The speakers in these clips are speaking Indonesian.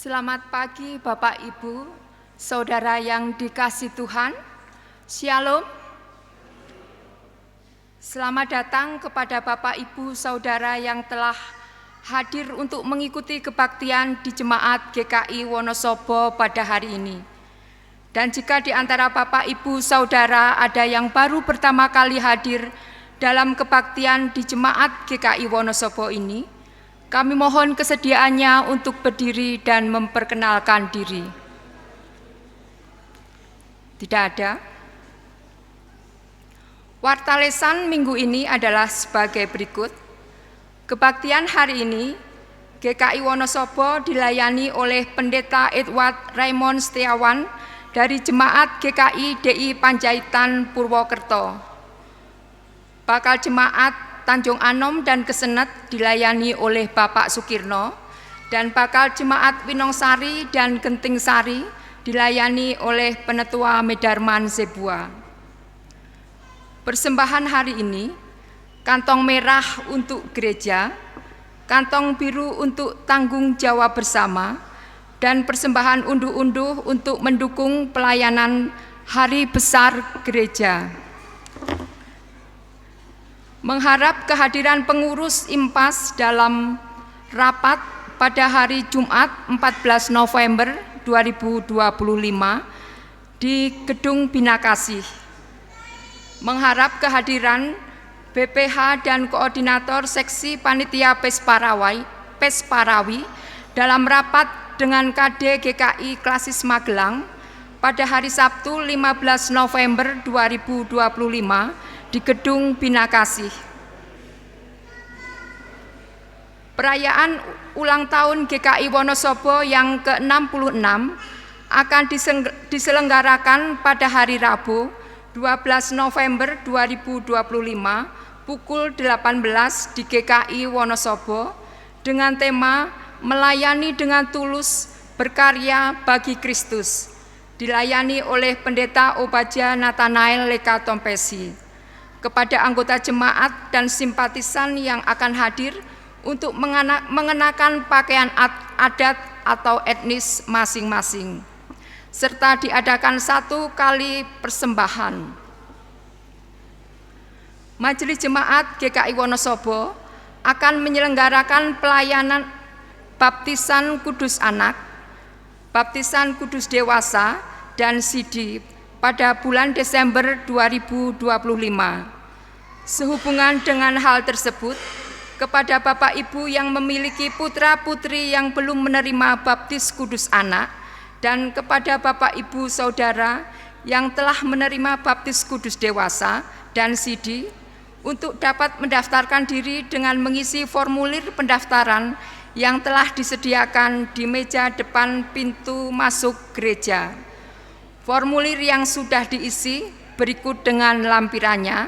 Selamat pagi Bapak Ibu, Saudara yang dikasihi Tuhan. Shalom. Selamat datang kepada Bapak Ibu Saudara yang telah hadir untuk mengikuti kebaktian di Jemaat GKI Wonosobo pada hari ini. Dan jika di antara Bapak Ibu Saudara ada yang baru pertama kali hadir dalam kebaktian di Jemaat GKI Wonosobo ini, kami mohon kesediaannya untuk berdiri dan memperkenalkan diri. Tidak ada. Warta lesan minggu ini adalah sebagai berikut. Kebaktian hari ini, GKI Wonosobo dilayani oleh Pendeta Edward Raymond Setiawan dari Jemaat GKI DI Panjaitan Purwokerto. Bakal Jemaat Tanjung Anom dan Kesenet dilayani oleh Bapak Sukirno, dan bakal Jemaat Winongsari dan Genting Sari dilayani oleh Penetua Medarman Zebua. Persembahan hari ini, kantong merah untuk gereja, kantong biru untuk tanggung jawab bersama, dan persembahan unduh-unduh untuk mendukung pelayanan Hari Besar Gereja. Mengharap kehadiran pengurus IMPAS dalam rapat pada hari Jumat 14 November 2025 di Gedung Bina Kasih. Mengharap kehadiran BPH dan Koordinator Seksi Panitia Pesparawi dalam rapat dengan KD GKI Klasis Magelang pada hari Sabtu 15 November 2025 di Gedung Bina Kasih. Perayaan ulang tahun GKI Wonosobo yang ke-66 akan diselenggarakan pada hari Rabu 12 November 2025 pukul 18 di GKI Wonosobo dengan tema Melayani dengan Tulus Berkarya bagi Kristus, dilayani oleh Pendeta Obaja Nathanael Leka Tompesi. Kepada anggota jemaat dan simpatisan yang akan hadir untuk mengenakan pakaian adat atau etnis masing-masing, serta diadakan 1 kali persembahan. Majelis Jemaat GKI Wonosobo akan menyelenggarakan pelayanan baptisan kudus anak, baptisan kudus dewasa, dan sidi pada bulan Desember 2025. Sehubungan dengan hal tersebut, kepada Bapak Ibu yang memiliki putra-putri yang belum menerima baptis kudus anak, dan kepada Bapak Ibu Saudara yang telah menerima baptis kudus dewasa dan sidi, untuk dapat mendaftarkan diri dengan mengisi formulir pendaftaran yang telah disediakan di meja depan pintu masuk gereja. Formulir yang sudah diisi berikut dengan lampirannya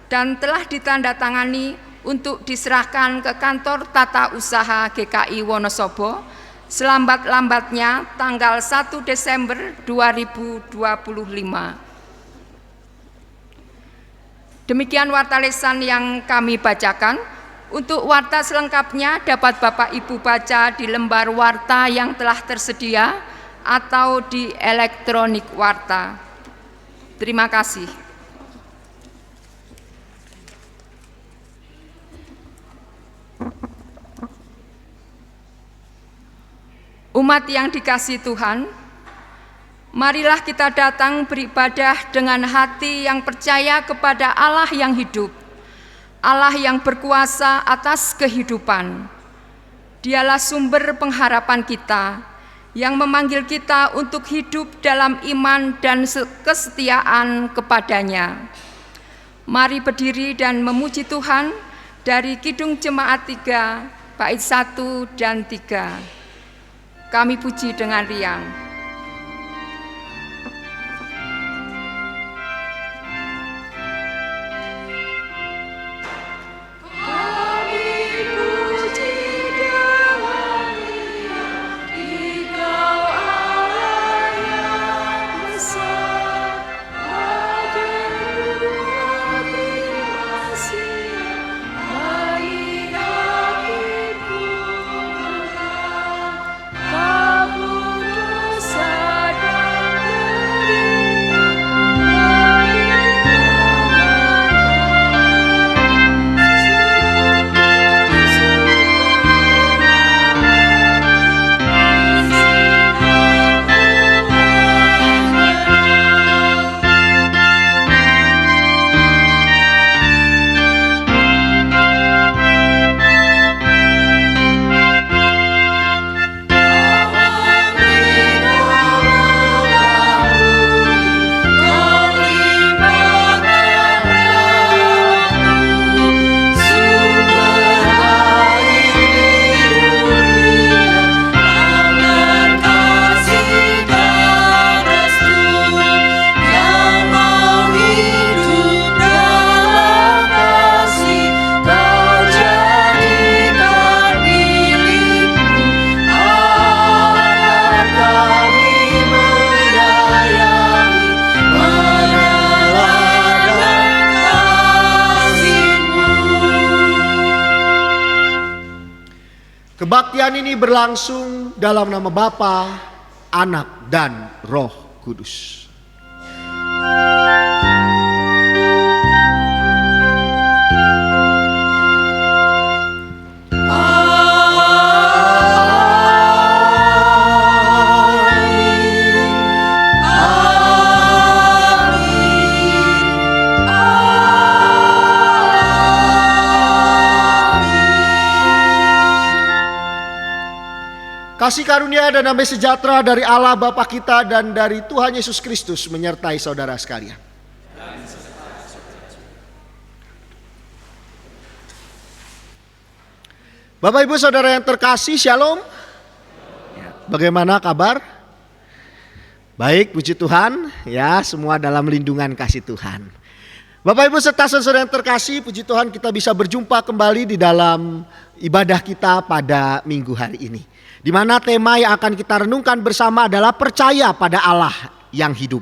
dan telah ditandatangani untuk diserahkan ke kantor tata usaha GKI Wonosobo selambat-lambatnya tanggal 1 Desember 2025. Demikian warta lesan yang kami bacakan. Untuk warta selengkapnya dapat Bapak Ibu baca di lembar warta yang telah tersedia atau di elektronik warta. Terima kasih. Umat yang dikasihi Tuhan, marilah kita datang beribadah dengan hati yang percaya kepada Allah yang hidup, Allah yang berkuasa atas kehidupan. Dialah sumber pengharapan kita, yang memanggil kita untuk hidup dalam iman dan kesetiaan kepadanya. Mari berdiri dan memuji Tuhan dari Kidung Jemaat 3, bait 1 dan 3. Kami puji dengan riang. Kabul Kebaktian ini berlangsung dalam nama Bapa, Anak, dan Roh Kudus. Kasih karunia dan damai sejahtera dari Allah Bapa kita dan dari Tuhan Yesus Kristus menyertai saudara sekalian. Bapak Ibu Saudara yang terkasih, Shalom. Bagaimana kabar? Baik, puji Tuhan. Ya, semua dalam lindungan kasih Tuhan. Bapak Ibu serta saudara yang terkasih, puji Tuhan kita bisa berjumpa kembali di dalam ibadah kita pada minggu hari ini. Di mana tema yang akan kita renungkan bersama adalah percaya pada Allah yang hidup.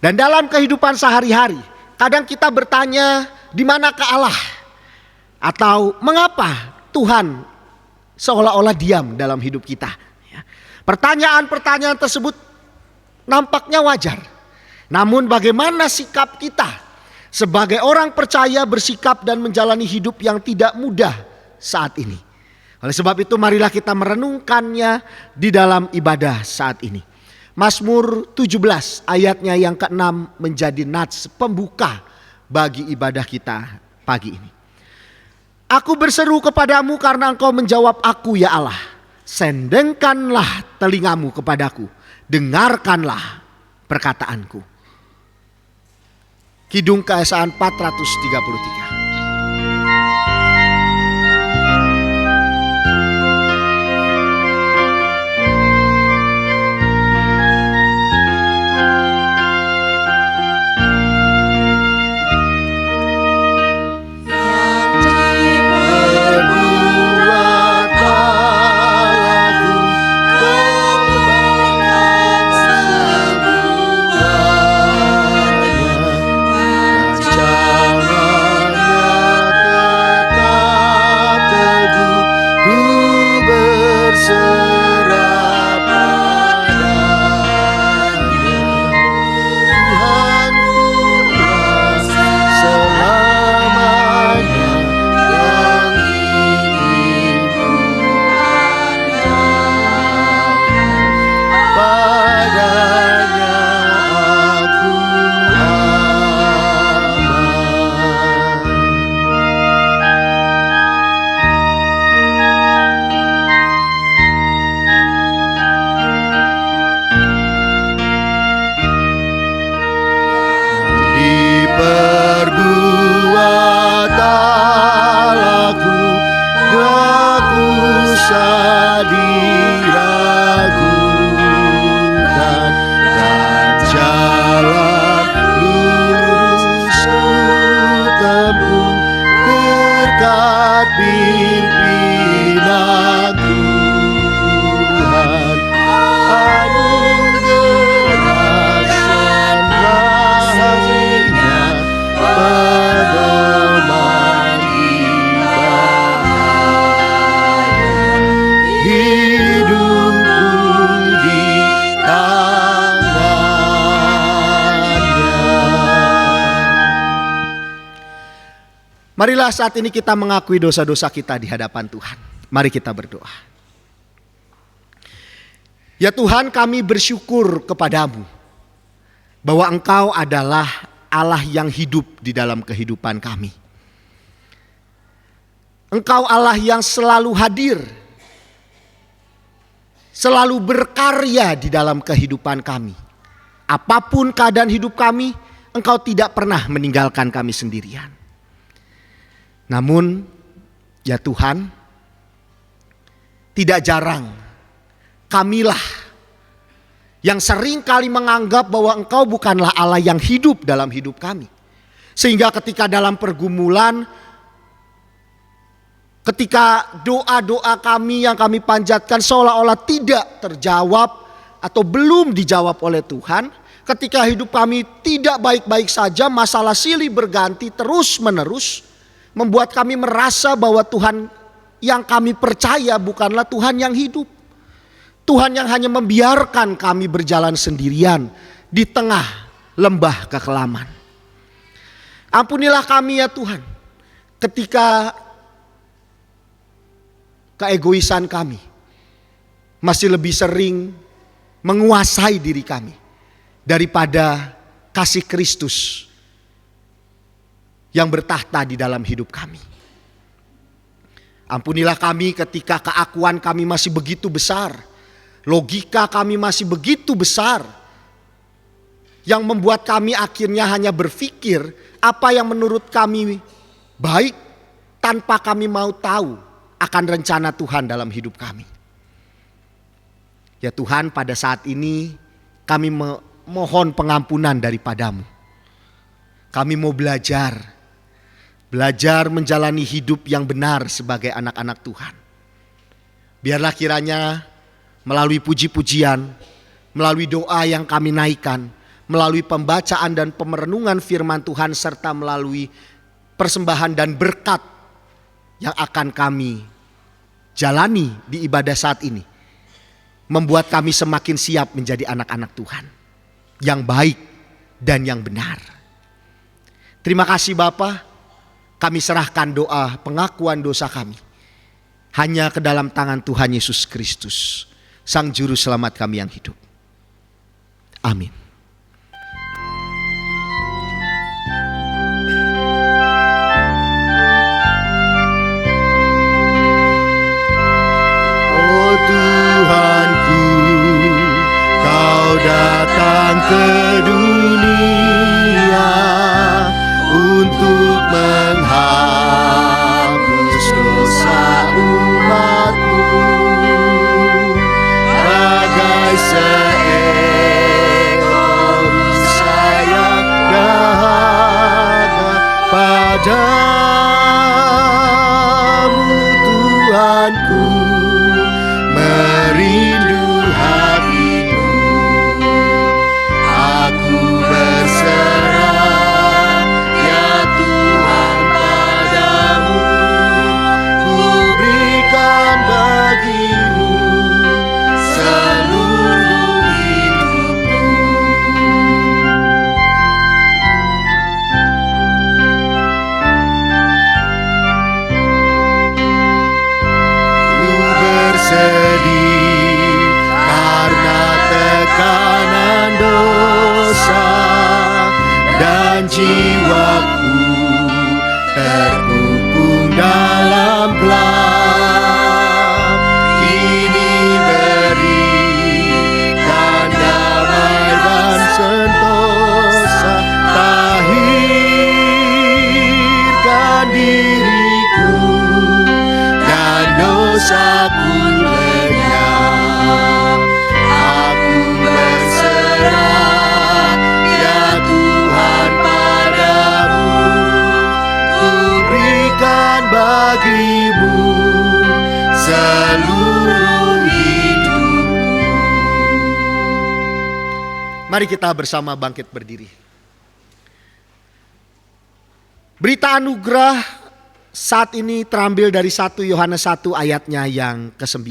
Dan dalam kehidupan sehari-hari, kadang kita bertanya, di manakah Allah? Atau mengapa Tuhan seolah-olah diam dalam hidup kita? Pertanyaan-pertanyaan tersebut nampaknya wajar. Namun bagaimana sikap kita sebagai orang percaya bersikap dan menjalani hidup yang tidak mudah saat ini? Oleh sebab itu marilah kita merenungkannya di dalam ibadah saat ini. Mazmur 17 ayatnya yang ke-6 menjadi nats pembuka bagi ibadah kita pagi ini. Aku berseru kepadamu karena engkau menjawab aku ya Allah. Sendengkanlah telingamu kepadaku, dengarkanlah perkataanku. Kidung Keesaan 433. Marilah saat ini kita mengakui dosa-dosa kita di hadapan Tuhan. Mari kita berdoa. Ya Tuhan, kami bersyukur kepadamu bahwa Engkau adalah Allah yang hidup di dalam kehidupan kami. Engkau Allah yang selalu hadir, selalu berkarya di dalam kehidupan kami. Apapun keadaan hidup kami, Engkau tidak pernah meninggalkan kami sendirian. Namun ya Tuhan, tidak jarang kamilah yang sering kali menganggap bahwa Engkau bukanlah Allah yang hidup dalam hidup kami. Sehingga ketika dalam pergumulan, ketika doa-doa kami yang kami panjatkan seolah-olah tidak terjawab atau belum dijawab oleh Tuhan. Ketika hidup kami tidak baik-baik saja, masalah silih berganti terus menerus, membuat kami merasa bahwa Tuhan yang kami percaya bukanlah Tuhan yang hidup. Tuhan yang hanya membiarkan kami berjalan sendirian di tengah lembah kekelaman. Ampunilah kami ya Tuhan, ketika keegoisan kami masih lebih sering menguasai diri kami daripada kasih Kristus yang bertahta di dalam hidup kami. Ampunilah kami ketika keakuan kami masih begitu besar, logika kami masih begitu besar, yang membuat kami akhirnya hanya berpikir apa yang menurut kami baik tanpa kami mau tahu akan rencana Tuhan dalam hidup kami. Ya Tuhan, pada saat ini kami mohon pengampunan daripada-Mu. Kami mau belajar menjalani hidup yang benar sebagai anak-anak Tuhan. Biarlah kiranya melalui puji-pujian, melalui doa yang kami naikkan, melalui pembacaan dan pemerenungan firman Tuhan, serta melalui persembahan dan berkat yang akan kami jalani di ibadah saat ini, membuat kami semakin siap menjadi anak-anak Tuhan yang baik dan yang benar. Terima kasih Bapa. Kami serahkan doa pengakuan dosa kami hanya ke dalam tangan Tuhan Yesus Kristus, Sang Juru Selamat kami yang hidup. Amin. Oh Tuhanku, Kau datang ke dunia untuk menghapus dosa umatmu, bagai seekor rusa yang dahaga padamu. Tuhanku, merindu hatimu, aku berserah ya Tuhan padamu, ku berikan bagimu seluruh hidupku. Ku bersedih karena tekanan dosa, dan jiwaku terkungkung dalam gelap. Kini berikan damai dan sentosa, tahirkan diriku dan dosaku lenyap. Aku berserah ya Tuhan padamu, ku berikan bagimu seluruh hidupku. Mari kita bersama bangkit berdiri. Berita anugerah saat ini terambil dari 1 Yohanes 1 ayatnya yang ke-9.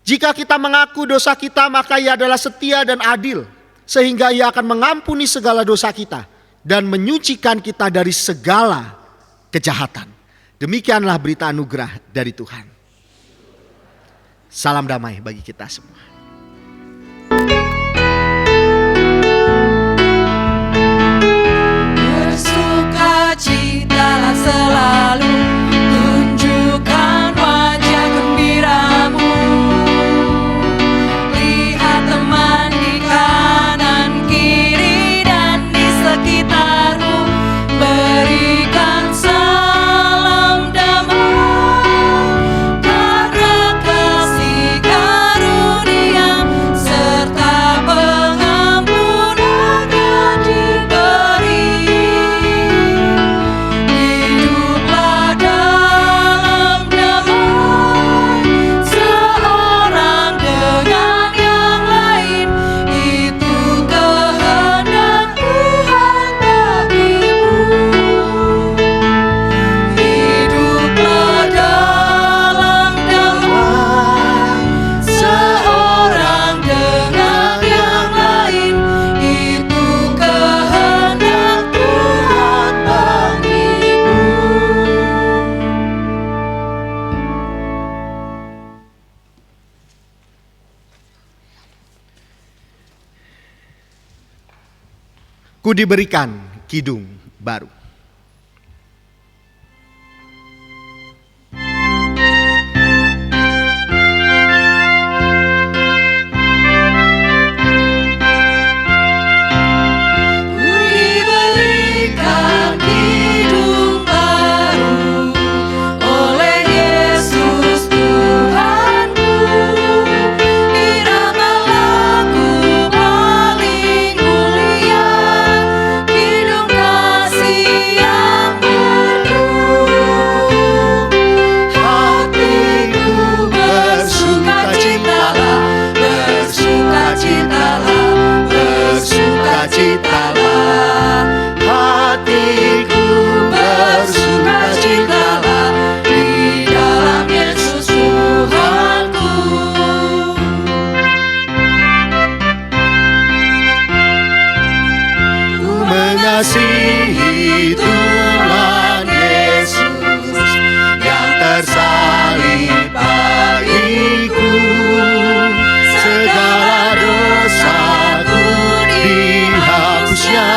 Jika kita mengaku dosa kita, maka Ia adalah setia dan adil, sehingga Ia akan mengampuni segala dosa kita dan menyucikan kita dari segala kejahatan. Demikianlah berita anugerah dari Tuhan. Salam damai bagi kita semua. Bersukacitalah selalu, tunjukkan wajah gembiramu. Lihat teman di kanan kiri dan di sekitarmu, berikan salam damai, karena kasih karunia ku diberikan kidung baru. Mengasihi Tuhan Yesus yang tersalib bagiku, segala dosaku dihapusnya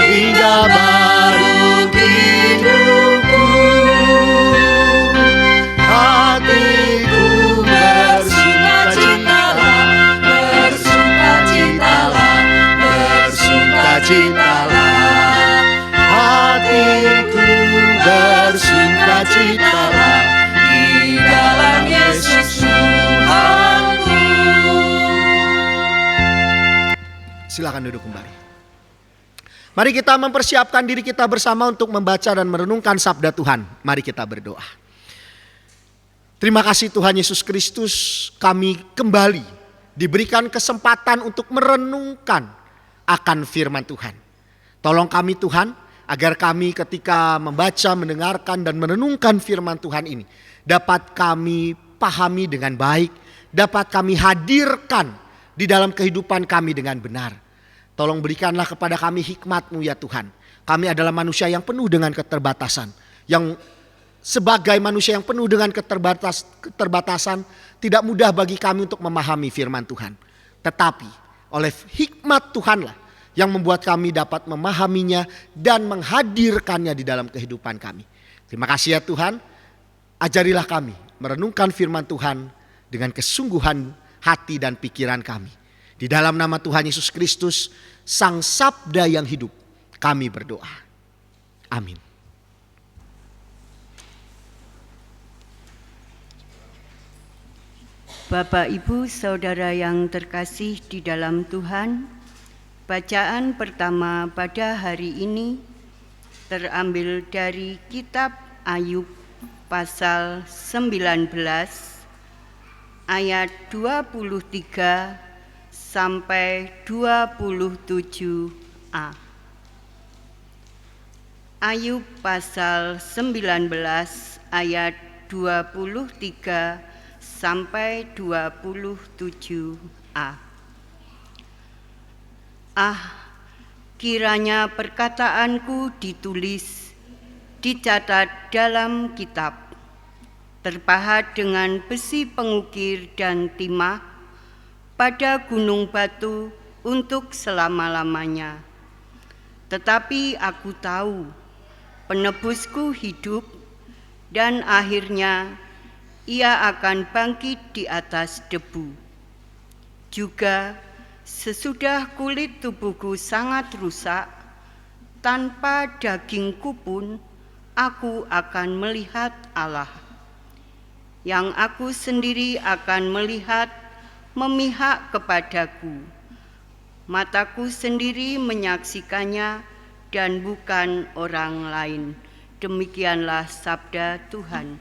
hingga baru hidupku. Hatiku bersukacitalah, bersukacitalah, bersukacitalah. Hatiku bersukacitalah di dalam Yesus Tuhanku. Silakan duduk kembali. Mari kita mempersiapkan diri kita bersama untuk membaca dan merenungkan sabda Tuhan. Mari kita berdoa. Terima kasih Tuhan Yesus Kristus, kami kembali diberikan kesempatan untuk merenungkan akan firman Tuhan. Tolong kami Tuhan, agar kami ketika membaca, mendengarkan dan merenungkan firman Tuhan ini dapat kami pahami dengan baik, dapat kami hadirkan di dalam kehidupan kami dengan benar. Tolong berikanlah kepada kami hikmat-Mu ya Tuhan. Kami adalah manusia yang penuh dengan keterbatasan, yang sebagai manusia yang penuh dengan keterbatasan tidak mudah bagi kami untuk memahami firman Tuhan. Tetapi oleh hikmat Tuhanlah yang membuat kami dapat memahaminya dan menghadirkannya di dalam kehidupan kami. Terima kasih ya Tuhan, ajarilah kami merenungkan firman Tuhan dengan kesungguhan hati dan pikiran kami. Di dalam nama Tuhan Yesus Kristus, Sang Sabda yang hidup, kami berdoa. Amin. Bapak, Ibu, Saudara yang terkasih di dalam Tuhan, bacaan pertama pada hari ini terambil dari kitab Ayub pasal 19 ayat 23 sampai 27a. Ayub pasal 19 ayat 23 sampai 27a. Kiranya perkataanku ditulis, dicatat dalam kitab, terpahat dengan besi pengukir dan timah pada gunung batu untuk selama-lamanya. Tetapi aku tahu penebusku hidup, dan akhirnya ia akan bangkit di atas debu. Juga sesudah kulit tubuhku sangat rusak, tanpa dagingku pun aku akan melihat Allah, yang aku sendiri akan melihat memihak kepadaku. Mataku sendiri menyaksikannya dan bukan orang lain. Demikianlah sabda Tuhan.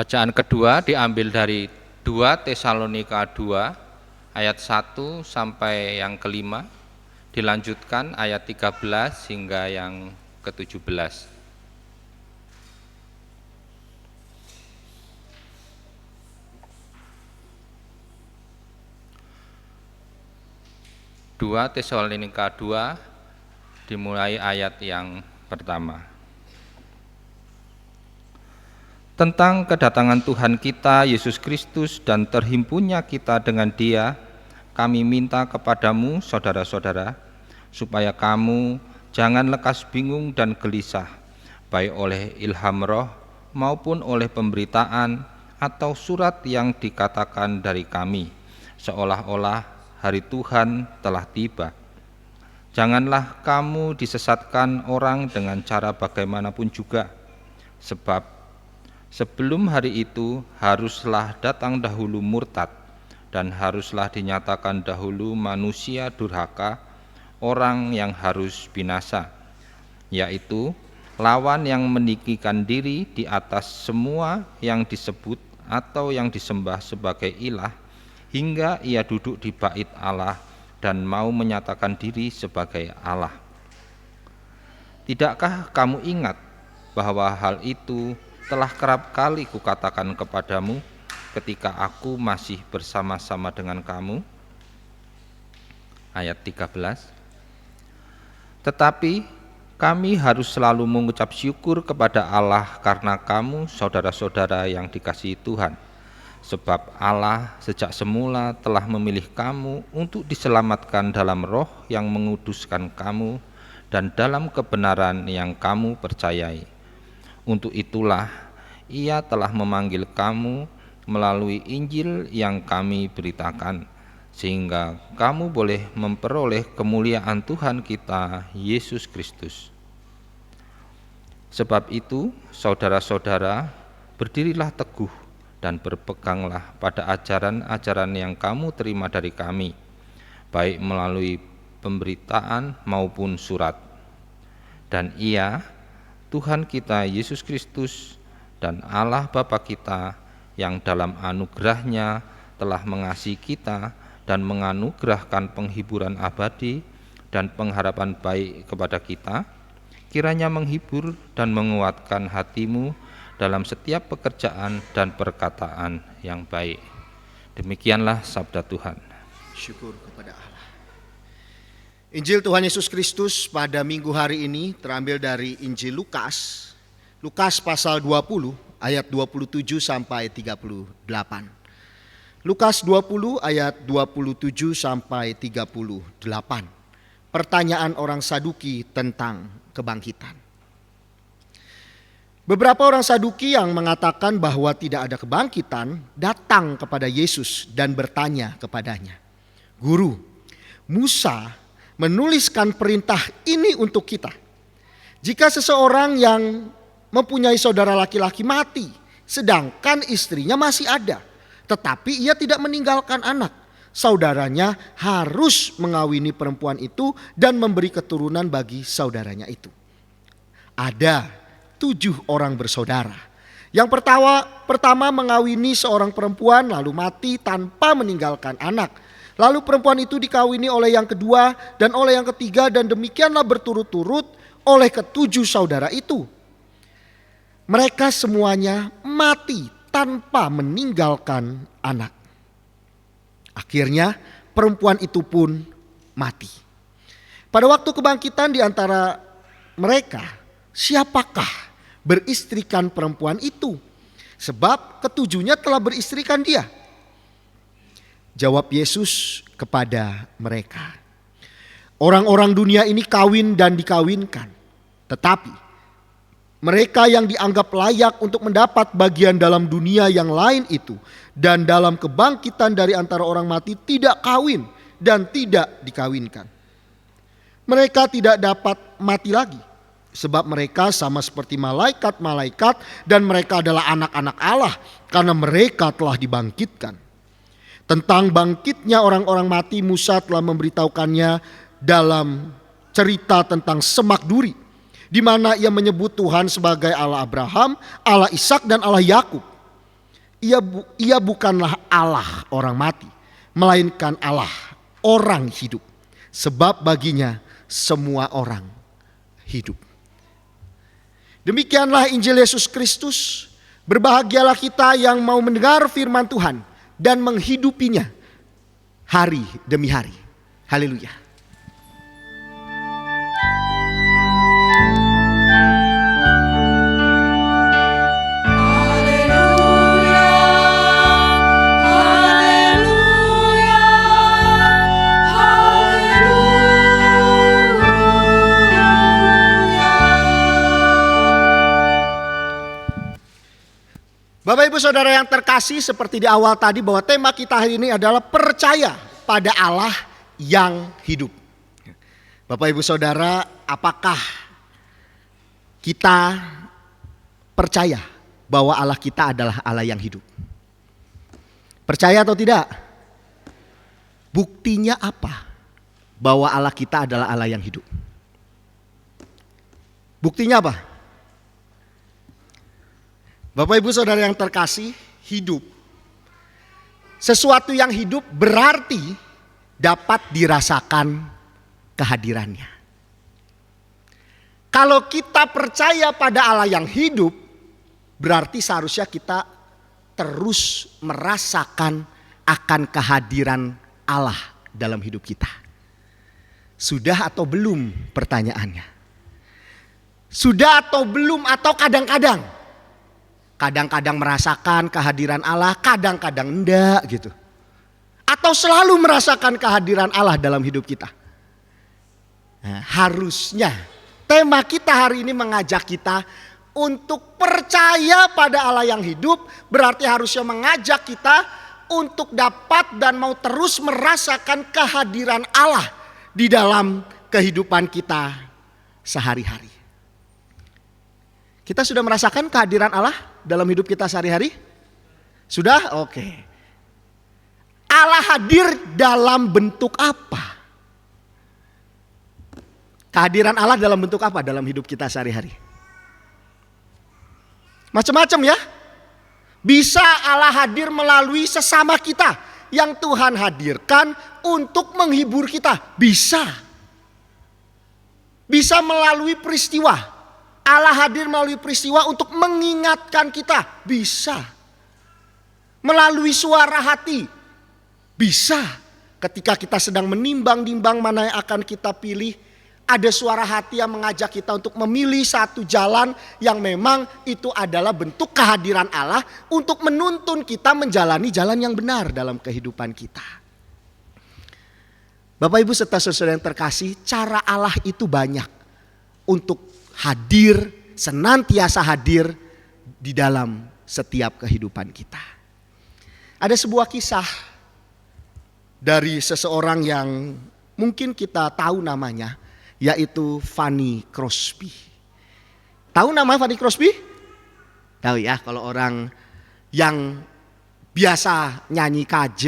Bacaan kedua diambil dari 2 Tesalonika 2 ayat 1 sampai yang kelima, dilanjutkan ayat 13 hingga yang ke-17. Dua Tesalonika 2 dimulai ayat yang pertama. Tentang kedatangan Tuhan kita Yesus Kristus dan terhimpunnya kita dengan Dia, kami minta kepadamu saudara-saudara, supaya kamu jangan lekas bingung dan gelisah, baik oleh ilham roh maupun oleh pemberitaan atau surat yang dikatakan dari kami, seolah-olah hari Tuhan telah tiba. Janganlah kamu disesatkan orang dengan cara bagaimanapun juga, sebab sebelum hari itu haruslah datang dahulu murtad, dan haruslah dinyatakan dahulu manusia durhaka, orang yang harus binasa, yaitu lawan yang meninggikan diri di atas semua yang disebut atau yang disembah sebagai ilah, hingga ia duduk di bait Allah dan mau menyatakan diri sebagai Allah. Tidakkah kamu ingat bahwa hal itu telah kerap kali kukatakan kepadamu ketika aku masih bersama-sama dengan kamu? Ayat 13. Tetapi kami harus selalu mengucap syukur kepada Allah karena kamu saudara-saudara yang dikasihi Tuhan. Sebab Allah sejak semula telah memilih kamu untuk diselamatkan dalam roh yang menguduskan kamu dan dalam kebenaran yang kamu percayai. Untuk itulah Ia telah memanggil kamu melalui Injil yang kami beritakan, sehingga kamu boleh memperoleh kemuliaan Tuhan kita Yesus Kristus. Sebab itu, saudara-saudara, berdirilah teguh dan berpeganglah pada ajaran-ajaran yang kamu terima dari kami, baik melalui pemberitaan maupun surat. Dan Ia, Tuhan kita Yesus Kristus dan Allah Bapa kita yang dalam anugerah-Nya telah mengasihi kita dan menganugerahkan penghiburan abadi dan pengharapan baik kepada kita, kiranya menghibur dan menguatkan hatimu dalam setiap pekerjaan dan perkataan yang baik. Demikianlah sabda Tuhan. Syukur kepada Allah. Injil Tuhan Yesus Kristus pada minggu hari ini terambil dari Injil Lukas. Lukas pasal 20 ayat 27 sampai 38. Lukas 20 ayat 27 sampai 38. Pertanyaan orang Saduki tentang kebangkitan. Beberapa orang Saduki yang mengatakan bahwa tidak ada kebangkitan datang kepada Yesus dan bertanya kepadanya, "Guru, Musa menuliskan perintah ini untuk kita. Jika seseorang yang mempunyai saudara laki-laki mati, sedangkan istrinya masih ada, tetapi ia tidak meninggalkan anak, saudaranya harus mengawini perempuan itu dan memberi keturunan bagi saudaranya itu. Ada 7 orang bersaudara. Yang pertama mengawini seorang perempuan lalu mati tanpa meninggalkan anak. Lalu perempuan itu dikawini oleh yang kedua dan oleh yang ketiga, dan demikianlah berturut-turut oleh ke-7 saudara itu. Mereka semuanya mati tanpa meninggalkan anak. Akhirnya perempuan itu pun mati. Pada waktu kebangkitan di antara mereka, siapakah beristrikan perempuan itu? Sebab ke-7-nya telah beristrikan dia. Jawab Yesus kepada mereka, orang-orang dunia ini kawin dan dikawinkan, tetapi mereka yang dianggap layak untuk mendapat bagian dalam dunia yang lain itu dan dalam kebangkitan dari antara orang mati tidak kawin dan tidak dikawinkan. Mereka tidak dapat mati lagi, sebab mereka sama seperti malaikat-malaikat dan mereka adalah anak-anak Allah karena mereka telah dibangkitkan. Tentang bangkitnya orang-orang mati, Musa telah memberitahukannya dalam cerita tentang semak duri, di mana ia menyebut Tuhan sebagai Allah Abraham, Allah Ishak dan Allah Yakub. ia bukanlah Allah orang mati, melainkan Allah orang hidup. Sebab baginya semua orang hidup. Demikianlah Injil Yesus Kristus. Berbahagialah kita yang mau mendengar firman Tuhan dan menghidupinya hari demi hari. Haleluya. Bapak Ibu Saudara yang terkasih, seperti di awal tadi bahwa tema kita hari ini adalah percaya pada Allah yang hidup. Bapak Ibu Saudara, apakah kita percaya bahwa Allah kita adalah Allah yang hidup? Percaya atau tidak? Buktinya apa bahwa Allah kita adalah Allah yang hidup? Buktinya apa? Bapak Ibu Saudara yang terkasih, hidup. Sesuatu yang hidup berarti dapat dirasakan kehadirannya. Kalau kita percaya pada Allah yang hidup, berarti seharusnya kita terus merasakan akan kehadiran Allah dalam hidup kita. Sudah atau belum pertanyaannya? Sudah atau belum atau kadang-kadang? Kadang-kadang merasakan kehadiran Allah, kadang-kadang enggak gitu. Atau selalu merasakan kehadiran Allah dalam hidup kita. Nah, harusnya tema kita hari ini mengajak kita untuk percaya pada Allah yang hidup. Berarti harusnya mengajak kita untuk dapat dan mau terus merasakan kehadiran Allah di dalam kehidupan kita sehari-hari. Kita sudah merasakan kehadiran Allah dalam hidup kita sehari-hari? Sudah? Oke. Allah hadir dalam bentuk apa? Kehadiran Allah dalam bentuk apa dalam hidup kita sehari-hari? Macam-macam ya. Bisa Allah hadir melalui sesama kita yang Tuhan hadirkan untuk menghibur kita. Bisa. Bisa melalui peristiwa. Allah hadir melalui peristiwa untuk mengingatkan kita. Bisa. Melalui suara hati. Bisa. Ketika kita sedang menimbang-nimbang mana yang akan kita pilih. Ada suara hati yang mengajak kita untuk memilih satu jalan yang memang itu adalah bentuk kehadiran Allah. Untuk menuntun kita menjalani jalan yang benar dalam kehidupan kita. Bapak Ibu serta saudara yang terkasih, cara Allah itu banyak. Untuk hadir, senantiasa hadir di dalam setiap kehidupan kita. Ada sebuah kisah dari seseorang yang mungkin kita tahu namanya, yaitu Fanny Crosby. Tahu nama Fanny Crosby? Tahu ya, kalau orang yang biasa nyanyi KJ,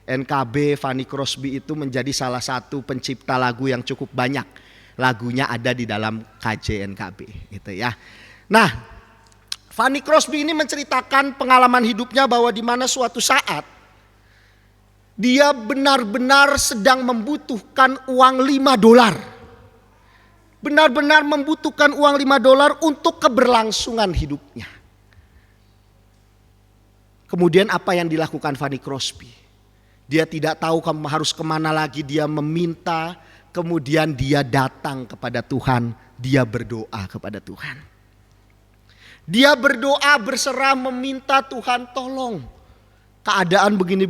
NKB, Fanny Crosby itu menjadi salah satu pencipta lagu yang cukup banyak. Lagunya ada di dalam KJNKB gitu ya. Nah, Fanny Crosby ini menceritakan pengalaman hidupnya bahwa di mana suatu saat dia benar-benar sedang membutuhkan uang $5. Benar-benar membutuhkan uang $5 untuk keberlangsungan hidupnya. Kemudian apa yang dilakukan Fanny Crosby? Dia tidak tahu harus kemana lagi, dia meminta. Kemudian dia datang kepada Tuhan, dia berdoa kepada Tuhan. Dia berdoa berserah meminta Tuhan tolong. Keadaan begini,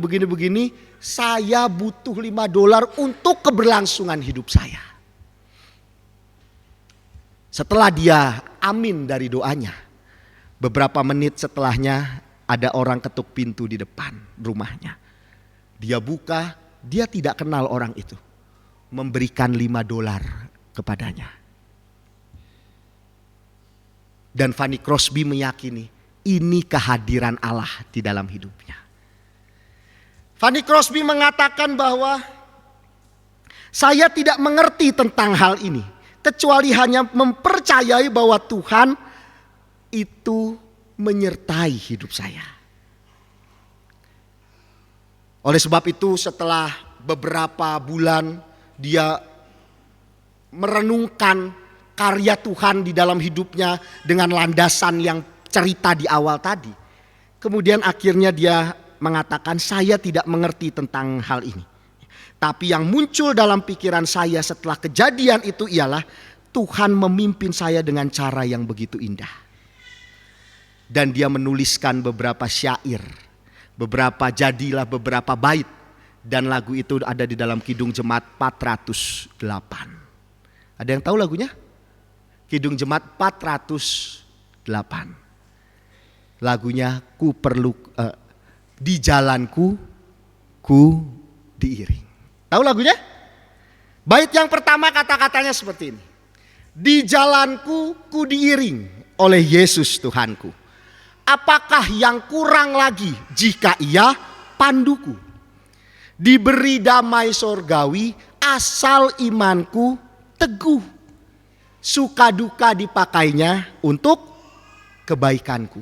saya butuh $5 untuk keberlangsungan hidup saya. Setelah dia amin dari doanya, beberapa menit setelahnya ada orang ketuk pintu di depan rumahnya. Dia buka, dia tidak kenal orang itu. Memberikan $5 kepadanya. Dan Fanny Crosby meyakini ini kehadiran Allah di dalam hidupnya. Fanny Crosby mengatakan bahwa saya tidak mengerti tentang hal ini, kecuali hanya mempercayai bahwa Tuhan itu menyertai hidup saya. Oleh sebab itu setelah beberapa bulan dia merenungkan karya Tuhan di dalam hidupnya dengan landasan yang cerita di awal tadi. Kemudian akhirnya dia mengatakan, saya tidak mengerti tentang hal ini. Tapi yang muncul dalam pikiran saya setelah kejadian itu ialah Tuhan memimpin saya dengan cara yang begitu indah. Dan dia menuliskan beberapa syair, jadilah beberapa bait. Dan lagu itu ada di dalam Kidung Jemaat 408. Ada yang tahu lagunya? Kidung Jemaat 408. Lagunya di jalanku ku diiring. Tahu lagunya? Bait yang pertama kata-katanya seperti ini. Di jalanku ku diiring oleh Yesus Tuhanku. Apakah yang kurang lagi jika ia panduku? Diberi damai sorgawi asal imanku teguh. Suka duka dipakainya untuk kebaikanku.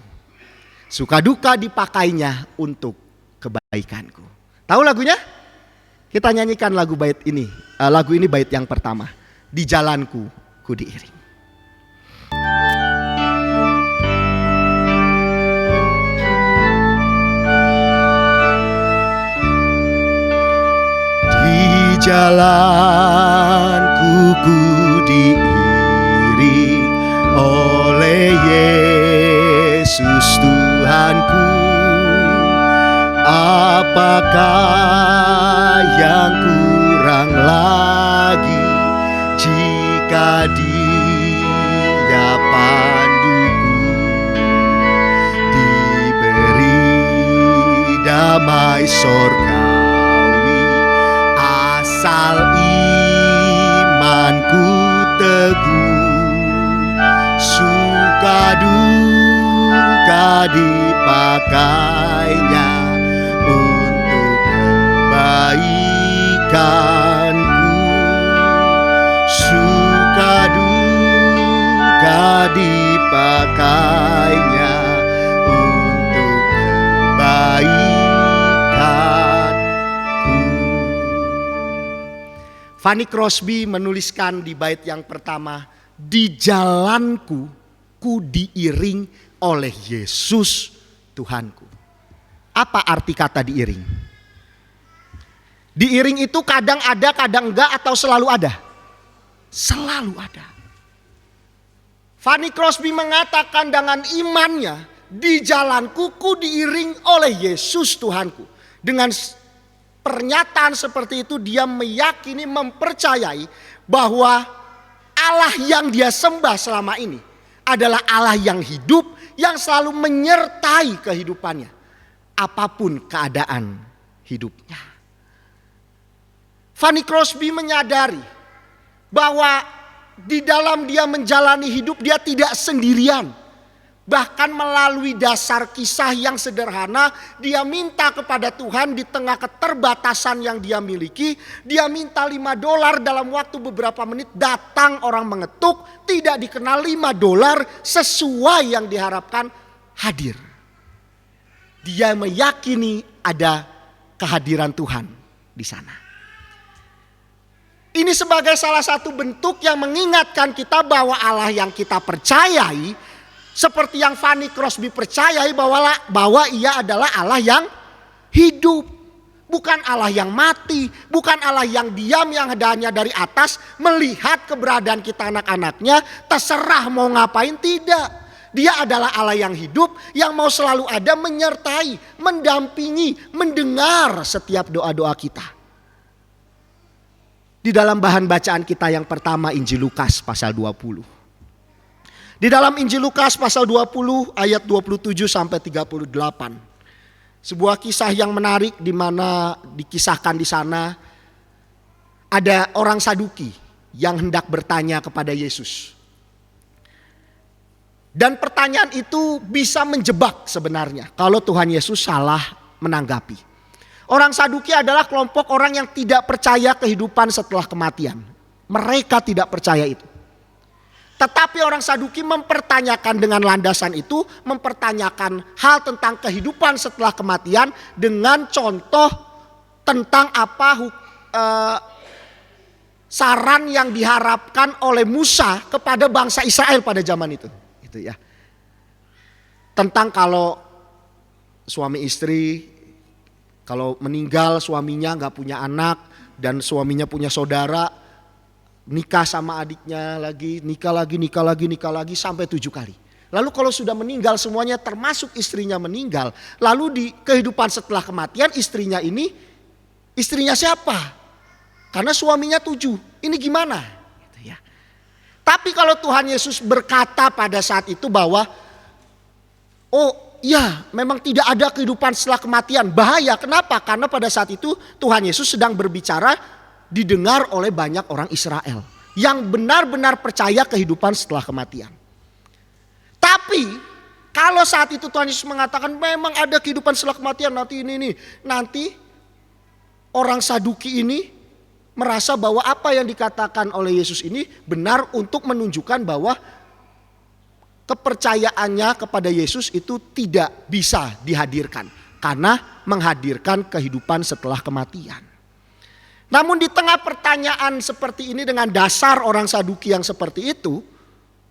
Suka duka dipakainya untuk kebaikanku. Tahu lagunya? Kita nyanyikan lagu ini. Lagu ini bait yang pertama. Di jalanku ku diiring. Di jalanku ku diiring oleh Yesus Tuhanku. Apakah yang kurang lagi jika Dia panduku? Diberi damai sorgawi asal imanku teguh. Suka duka dipakainya untuk kebaikanku. Suka duka dipakainya untuk kebaikanku. Fanny Crosby menuliskan di bait yang pertama, di jalanku ku diiring oleh Yesus Tuhanku. Apa arti kata diiring? Diiring itu kadang ada, kadang enggak, atau selalu ada? Selalu ada. Fanny Crosby mengatakan dengan imannya, di jalanku ku diiring oleh Yesus Tuhanku. Dengan pernyataan seperti itu dia meyakini, mempercayai bahwa Allah yang dia sembah selama ini adalah Allah yang hidup, yang selalu menyertai kehidupannya apapun keadaan hidupnya. Fanny Crosby menyadari bahwa di dalam dia menjalani hidup dia tidak sendirian. Bahkan melalui dasar kisah yang sederhana, dia minta kepada Tuhan di tengah keterbatasan yang dia miliki. Dia minta $5 dalam waktu beberapa menit, datang orang mengetuk, tidak dikenal $5 sesuai yang diharapkan, hadir. Dia meyakini ada kehadiran Tuhan di sana. Ini sebagai salah satu bentuk yang mengingatkan kita bahwa Allah yang kita percayai, seperti yang Fanny Crosby percayai bahwa ia adalah Allah yang hidup. Bukan Allah yang mati, bukan Allah yang diam, yang hanya dari atas melihat keberadaan kita anak-anaknya, terserah mau ngapain, tidak. Dia adalah Allah yang hidup, yang mau selalu ada, menyertai, mendampingi, mendengar setiap doa-doa kita. Di dalam bahan bacaan kita yang pertama, Injil Lukas pasal 20. Di dalam Injil Lukas pasal 20 ayat 27 sampai 38. Sebuah kisah yang menarik di mana dikisahkan di sana ada orang Saduki yang hendak bertanya kepada Yesus. Dan pertanyaan itu bisa menjebak sebenarnya kalau Tuhan Yesus salah menanggapi. Orang Saduki adalah kelompok orang yang tidak percaya kehidupan setelah kematian. Mereka tidak percaya itu. Tetapi orang Saduki mempertanyakan dengan landasan itu, mempertanyakan hal tentang kehidupan setelah kematian dengan contoh tentang apa saran yang diharapkan oleh Musa kepada bangsa Israel pada zaman itu. Gitu ya. Tentang kalau suami istri, kalau meninggal suaminya nggak punya anak dan suaminya punya saudara, nikah sama adiknya lagi, nikah lagi sampai 7 kali. Lalu kalau sudah meninggal semuanya termasuk istrinya meninggal, lalu di kehidupan setelah kematian istrinya ini, istrinya siapa? Karena suaminya 7, ini gimana? Gitu ya. Tapi kalau Tuhan Yesus berkata pada saat itu bahwa, oh iya memang tidak ada kehidupan setelah kematian, bahaya. Kenapa? Karena pada saat itu Tuhan Yesus sedang berbicara, didengar oleh banyak orang Israel yang benar-benar percaya kehidupan setelah kematian. Tapi kalau saat itu Tuhan Yesus mengatakan memang ada kehidupan setelah kematian, nanti orang Saduki ini merasa bahwa apa yang dikatakan oleh Yesus ini benar untuk menunjukkan bahwa kepercayaannya kepada Yesus itu tidak bisa dihadirkan karena menghadirkan kehidupan setelah kematian. Namun di tengah pertanyaan seperti ini dengan dasar orang Saduki yang seperti itu,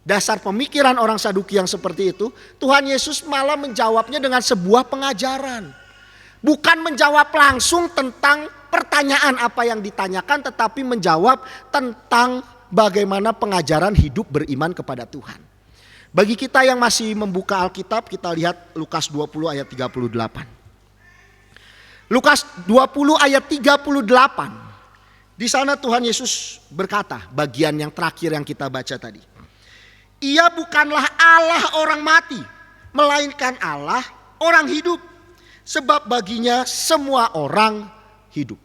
dasar pemikiran orang Saduki yang seperti itu, Tuhan Yesus malah menjawabnya dengan sebuah pengajaran. Bukan menjawab langsung tentang pertanyaan apa yang ditanyakan, tetapi menjawab tentang bagaimana pengajaran hidup beriman kepada Tuhan. Bagi kita yang masih membuka Alkitab, kita lihat Lukas 20 ayat 38. Lukas 20 ayat 38. Di sana Tuhan Yesus berkata, bagian yang terakhir yang kita baca tadi. Ia bukanlah Allah orang mati, melainkan Allah orang hidup. Sebab baginya semua orang hidup.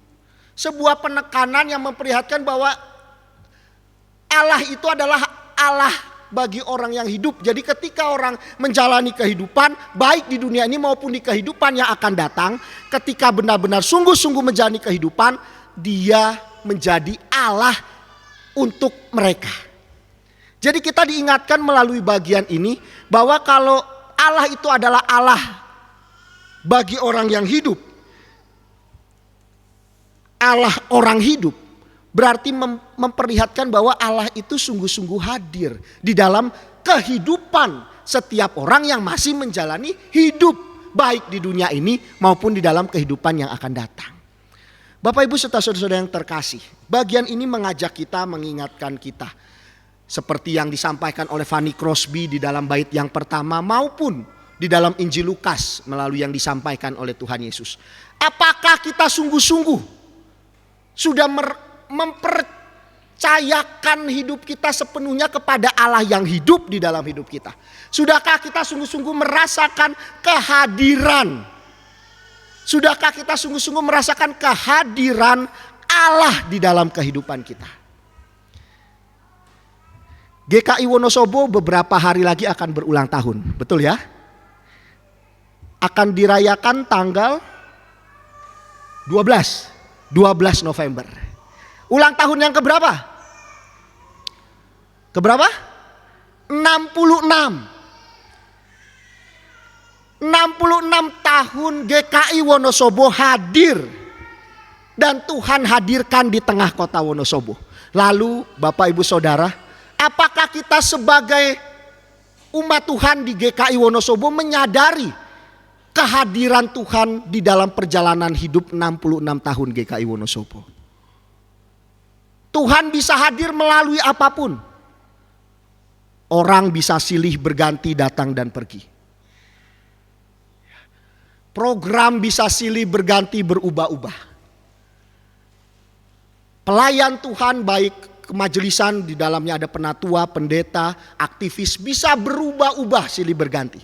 Sebuah penekanan yang memperlihatkan bahwa Allah itu adalah Allah bagi orang yang hidup. Jadi ketika orang menjalani kehidupan, baik di dunia ini maupun di kehidupan yang akan datang, ketika benar-benar sungguh-sungguh menjalani kehidupan, dia menjadi Allah untuk mereka. Jadi kita diingatkan melalui bagian ini bahwa kalau Allah itu adalah Allah bagi orang yang hidup, Allah orang hidup, berarti memperlihatkan bahwa Allah itu sungguh-sungguh hadir di dalam kehidupan setiap orang yang masih menjalani hidup, baik di dunia ini maupun di dalam kehidupan yang akan datang. Bapak Ibu serta saudara-saudara yang terkasih, bagian ini mengajak kita, mengingatkan kita, seperti yang disampaikan oleh Fanny Crosby di dalam bait yang pertama maupun di dalam Injil Lukas melalui yang disampaikan oleh Tuhan Yesus. Apakah kita sungguh-sungguh sudah mempercayakan hidup kita sepenuhnya kepada Allah yang hidup di dalam hidup kita? Sudahkah kita sungguh-sungguh merasakan kehadiran? Sudahkah kita sungguh-sungguh merasakan kehadiran Allah di dalam kehidupan kita? GKI Wonosobo beberapa hari lagi akan berulang tahun, betul ya? Akan dirayakan tanggal 12 November. Ulang tahun yang keberapa? Keberapa? 66 tahun GKI Wonosobo hadir. Dan Tuhan hadirkan di tengah kota Wonosobo. Lalu Bapak Ibu Saudara, apakah kita sebagai umat Tuhan di GKI Wonosobo menyadari kehadiran Tuhan di dalam perjalanan hidup 66 tahun GKI Wonosobo? Tuhan bisa hadir melalui apapun. Orang bisa silih berganti datang dan pergi. Program bisa silih berganti berubah-ubah. Pelayan Tuhan baik kemajelisan di dalamnya ada penatua, pendeta, aktivis bisa berubah-ubah silih berganti.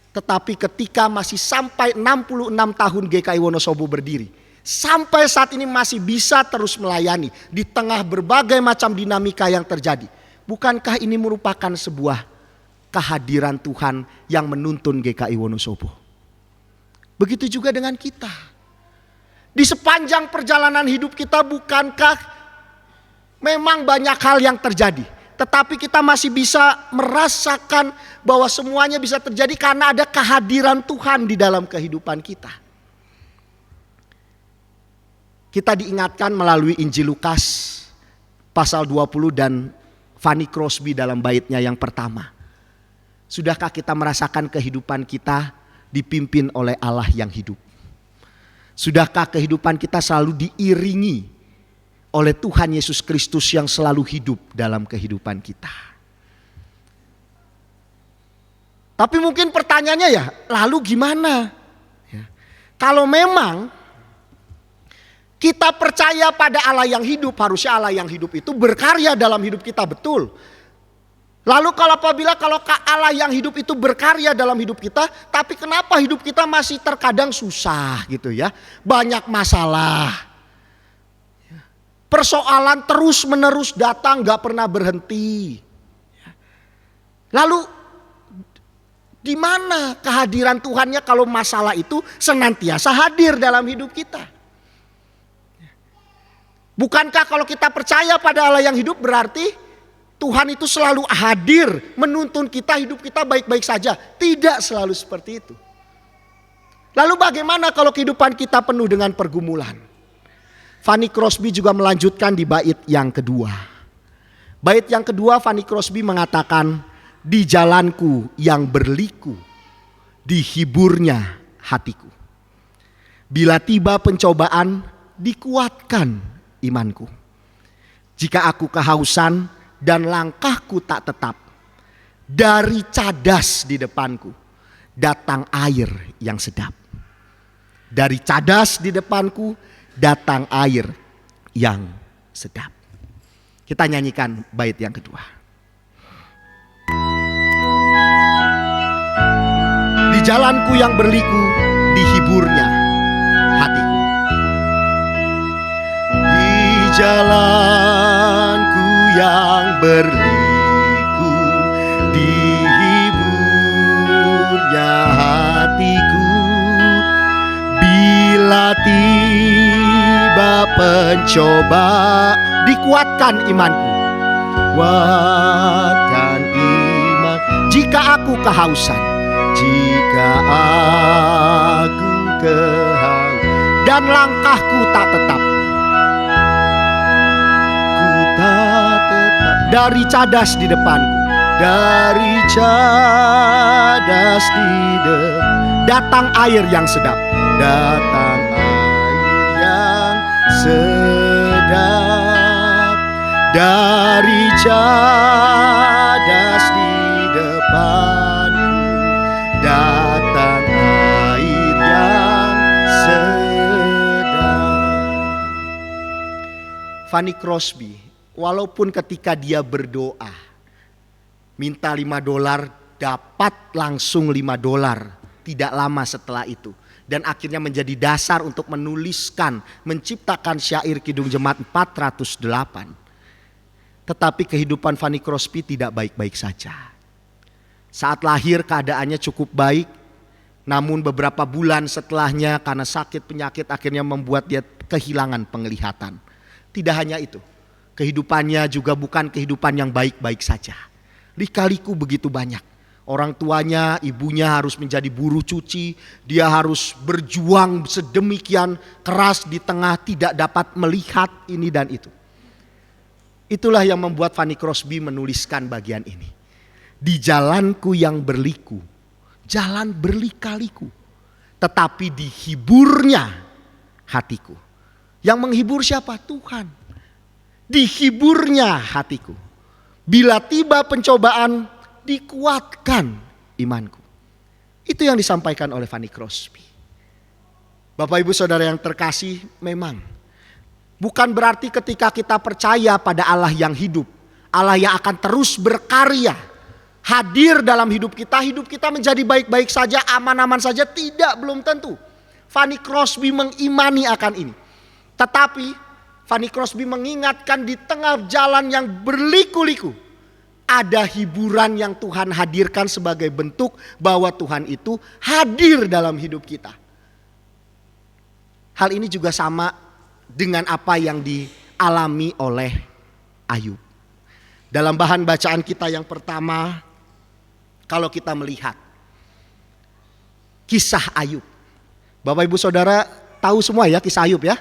Tetapi ketika masih sampai 66 tahun GKI Wonosobo berdiri, sampai saat ini masih bisa terus melayani di tengah berbagai macam dinamika yang terjadi. Bukankah ini merupakan sebuah kehadiran Tuhan yang menuntun GKI Wonosobo? Begitu juga dengan kita. Di sepanjang perjalanan hidup kita, bukankah memang banyak hal yang terjadi? Tetapi kita masih bisa merasakan bahwa semuanya bisa terjadi karena ada kehadiran Tuhan di dalam kehidupan kita. Kita diingatkan melalui Injil Lukas pasal 20 dan Fanny Crosby dalam baitnya yang pertama. Sudahkah kita merasakan kehidupan kita dipimpin oleh Allah yang hidup? Sudahkah kehidupan kita selalu diiringi oleh Tuhan Yesus Kristus yang selalu hidup dalam kehidupan kita? Tapi mungkin pertanyaannya ya, lalu gimana? Ya. Kalau memang kita percaya pada Allah yang hidup, harusnya Allah yang hidup itu berkarya dalam hidup kita, betul. Lalu kalau Allah yang hidup itu berkarya dalam hidup kita, tapi kenapa hidup kita masih terkadang susah gitu ya? Banyak masalah. Persoalan terus menerus datang, gak pernah berhenti. Lalu di mana kehadiran Tuhannya kalau masalah itu senantiasa hadir dalam hidup kita? Bukankah kalau kita percaya pada Allah yang hidup berarti Tuhan itu selalu hadir menuntun kita, hidup kita baik-baik saja? Tidak selalu seperti itu. Lalu bagaimana kalau kehidupan kita penuh dengan pergumulan? Fanny Crosby juga melanjutkan di bait yang kedua. Bait yang kedua Fanny Crosby mengatakan, di jalanku yang berliku, dihiburnya hatiku. Bila tiba pencobaan, dikuatkan imanku. Jika aku kehausan dan langkahku tak tetap, dari cadas di depanku datang air yang sedap. Dari cadas di depanku datang air yang sedap. Kita nyanyikan bait yang kedua. Di jalanku yang berliku, dihiburnya hatiku. Jalanku yang berliku, dihiburnya hatiku. Bila tiba pencoba, dikuatkan imanku. Kuatkan iman. Jika aku kehausan, jika aku kehausan, dan langkahku tak tetap, dari cadas di depanku, dari cadas di depan, datang air yang sedap, datang air yang sedap. Dari cadas di depanku, datang air yang sedap. Fanny Crosby, walaupun ketika dia berdoa minta $5, dapat langsung $5 tidak lama setelah itu. Dan akhirnya menjadi dasar untuk menuliskan, menciptakan syair Kidung Jemaat 408. Tetapi kehidupan Fanny Crosby tidak baik-baik saja. Saat lahir keadaannya cukup baik, namun beberapa bulan setelahnya karena sakit penyakit akhirnya membuat dia kehilangan penglihatan. Tidak hanya itu, kehidupannya juga bukan kehidupan yang baik-baik saja. Lika-liku begitu banyak. Orang tuanya, ibunya harus menjadi buruh cuci. Dia harus berjuang sedemikian keras di tengah tidak dapat melihat ini dan itu. Itulah yang membuat Fanny Crosby menuliskan bagian ini. Di jalanku yang berliku, jalan berlika-liku, tetapi dihiburnya hatiku. Yang menghibur siapa? Tuhan. Dihiburnya hatiku. Bila tiba pencobaan, dikuatkan imanku. Itu yang disampaikan oleh Fanny Crosby. Bapak ibu saudara yang terkasih, memang bukan berarti ketika kita percaya pada Allah yang hidup, Allah yang akan terus berkarya, hadir dalam hidup kita menjadi baik-baik saja, aman-aman saja. Tidak, belum tentu. Fanny Crosby mengimani akan ini. Tetapi Fanny Crosby mengingatkan di tengah jalan yang berliku-liku, ada hiburan yang Tuhan hadirkan sebagai bentuk bahwa Tuhan itu hadir dalam hidup kita. Hal ini juga sama dengan apa yang dialami oleh Ayub. Dalam bahan bacaan kita yang pertama, kalau kita melihat kisah Ayub. Bapak ibu saudara tahu semua ya kisah Ayub ya.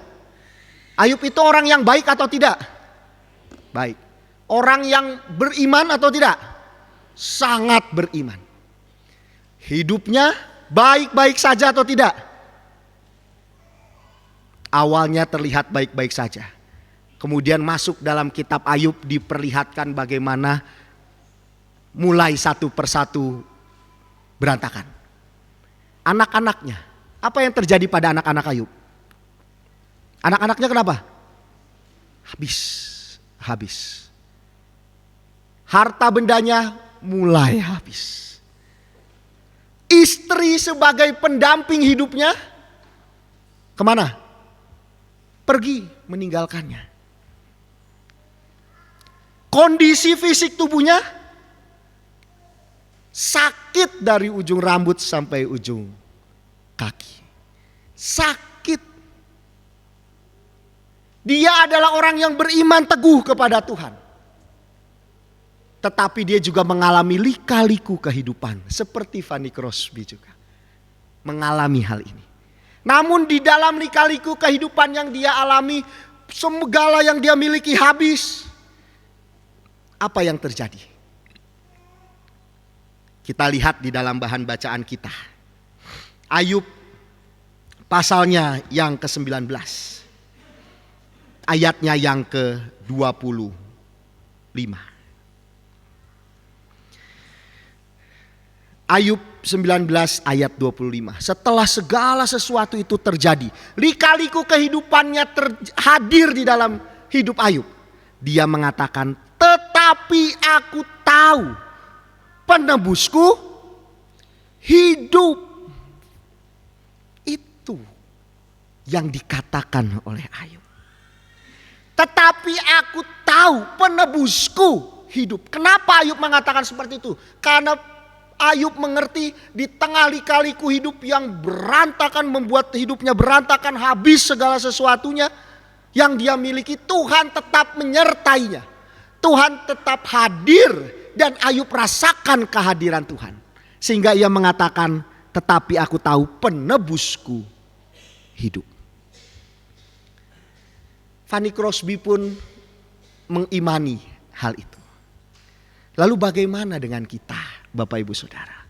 Ayub itu orang yang baik atau tidak? Baik. Orang yang beriman atau tidak? Sangat beriman. Hidupnya baik-baik saja atau tidak? Awalnya terlihat baik-baik saja. Kemudian masuk dalam kitab Ayub diperlihatkan bagaimana mulai satu persatu berantakan. Anak-anaknya, apa yang terjadi pada anak-anak Ayub? Anak-anaknya kenapa? Habis. Harta bendanya mulai habis. Istri sebagai pendamping hidupnya kemana? Pergi meninggalkannya. Kondisi fisik tubuhnya sakit dari ujung rambut sampai ujung kaki. Sakit. Dia adalah orang yang beriman teguh kepada Tuhan. Tetapi dia juga mengalami lika-liku kehidupan. Seperti Fanny Crosby juga mengalami hal ini. Namun di dalam lika-liku kehidupan yang dia alami, segala yang dia miliki habis. Apa yang terjadi? Kita lihat di dalam bahan bacaan kita. Ayub pasalnya yang ke-19. Ayatnya yang ke-25. Ayub 19 ayat 25. Setelah segala sesuatu itu terjadi, lika-liku kehidupannya hadir di dalam hidup Ayub. Dia mengatakan, tetapi aku tahu penebusku hidup. Itu yang dikatakan oleh Ayub. Tetapi aku tahu penebusku hidup. Kenapa Ayub mengatakan seperti itu? Karena Ayub mengerti di tengah lika-liku hidup yang berantakan, membuat hidupnya berantakan, habis segala sesuatunya yang dia miliki, Tuhan tetap menyertainya. Tuhan tetap hadir dan Ayub rasakan kehadiran Tuhan. Sehingga ia mengatakan, tetapi aku tahu penebusku hidup. Fanny Crosby pun mengimani hal itu. Lalu bagaimana dengan kita, Bapak Ibu Saudara?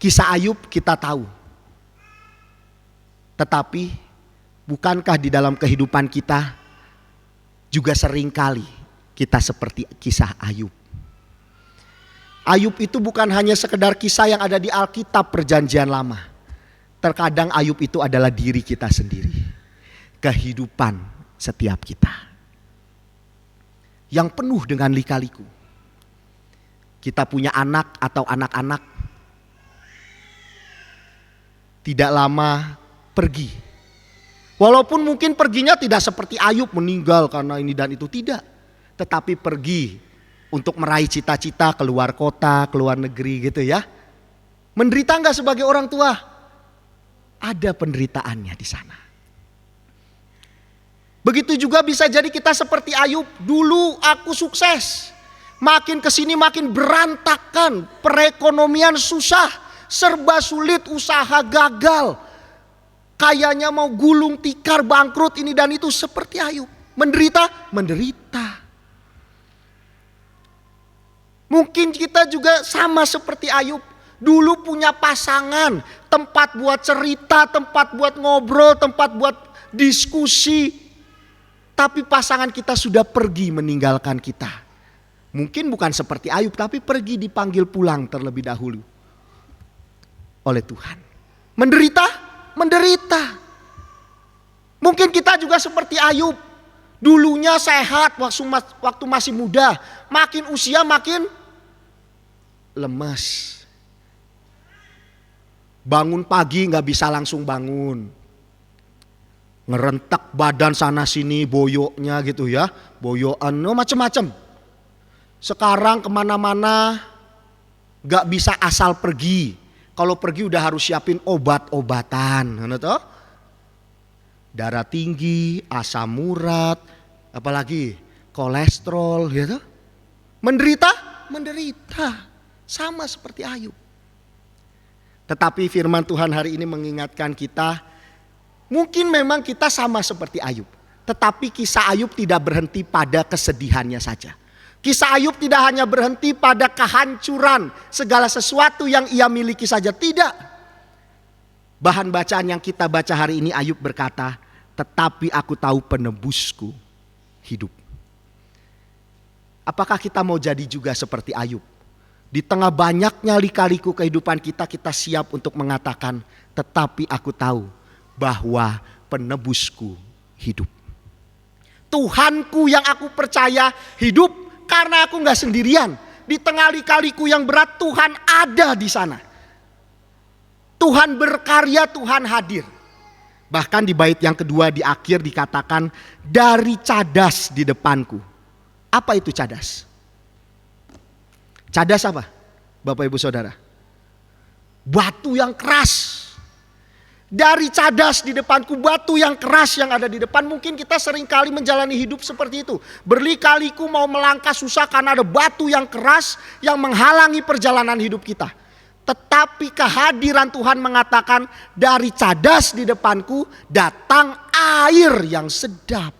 Kisah Ayub kita tahu. Tetapi bukankah di dalam kehidupan kita juga seringkali kita seperti kisah Ayub? Ayub itu bukan hanya sekedar kisah yang ada di Alkitab Perjanjian Lama. Terkadang Ayub itu adalah diri kita sendiri. Kehidupan setiap kita yang penuh dengan lika-liku. Kita punya anak atau anak-anak tidak lama pergi. Walaupun mungkin perginya tidak seperti Ayub meninggal karena ini dan itu, tidak. Tetapi pergi untuk meraih cita-cita, keluar kota, keluar negeri gitu ya. Menderita enggak sebagai orang tua? Ada penderitaannya di sana. Begitu juga bisa jadi kita seperti Ayub. Dulu aku sukses, makin kesini makin berantakan, perekonomian susah, serba sulit, usaha gagal, kayaknya mau gulung tikar, bangkrut ini dan itu. Seperti Ayub, menderita. Mungkin kita juga sama seperti Ayub. Dulu punya pasangan, tempat buat cerita, tempat buat ngobrol, tempat buat diskusi. Tapi pasangan kita sudah pergi meninggalkan kita. Mungkin bukan seperti Ayub, tapi pergi dipanggil pulang terlebih dahulu oleh Tuhan. Menderita. Mungkin kita juga seperti Ayub. Dulunya sehat waktu masih muda. Makin usia makin lemas. Bangun pagi gak bisa langsung bangun. Ngerentak badan sana sini, boyoknya gitu ya. Boyokan, macam-macam. Sekarang kemana-mana gak bisa asal pergi. Kalau pergi udah harus siapin obat-obatan. Darah tinggi, asam urat, apalagi kolesterol gitu. Menderita. Sama seperti Ayub. Tetapi firman Tuhan hari ini mengingatkan kita, Mungkin memang kita sama seperti Ayub. Tetapi kisah Ayub tidak berhenti pada kesedihannya saja. Kisah Ayub tidak hanya berhenti pada kehancuran segala sesuatu yang ia miliki saja. Tidak. Bahan bacaan yang kita baca hari ini, Ayub berkata, tetapi aku tahu penebusku hidup. Apakah kita mau jadi juga seperti Ayub? Di tengah banyaknya lika-liku kehidupan kita, kita siap untuk mengatakan, tetapi aku tahu bahwa penebusku hidup. Tuhanku yang aku percaya hidup, karena aku gak sendirian. Di tengah lika-liku yang berat, Tuhan ada di sana. Tuhan berkarya, Tuhan hadir. Bahkan di bait yang kedua di akhir dikatakan, dari cadas di depanku. Apa itu cadas? Cadas apa? Bapak Ibu Saudara. Batu yang keras. Dari cadas di depanku, batu yang keras yang ada di depan. Mungkin kita seringkali menjalani hidup seperti itu. Berlika-liku mau melangkah susah karena ada batu yang keras yang menghalangi perjalanan hidup kita. Tetapi kehadiran Tuhan mengatakan, dari cadas di depanku datang air yang sedap.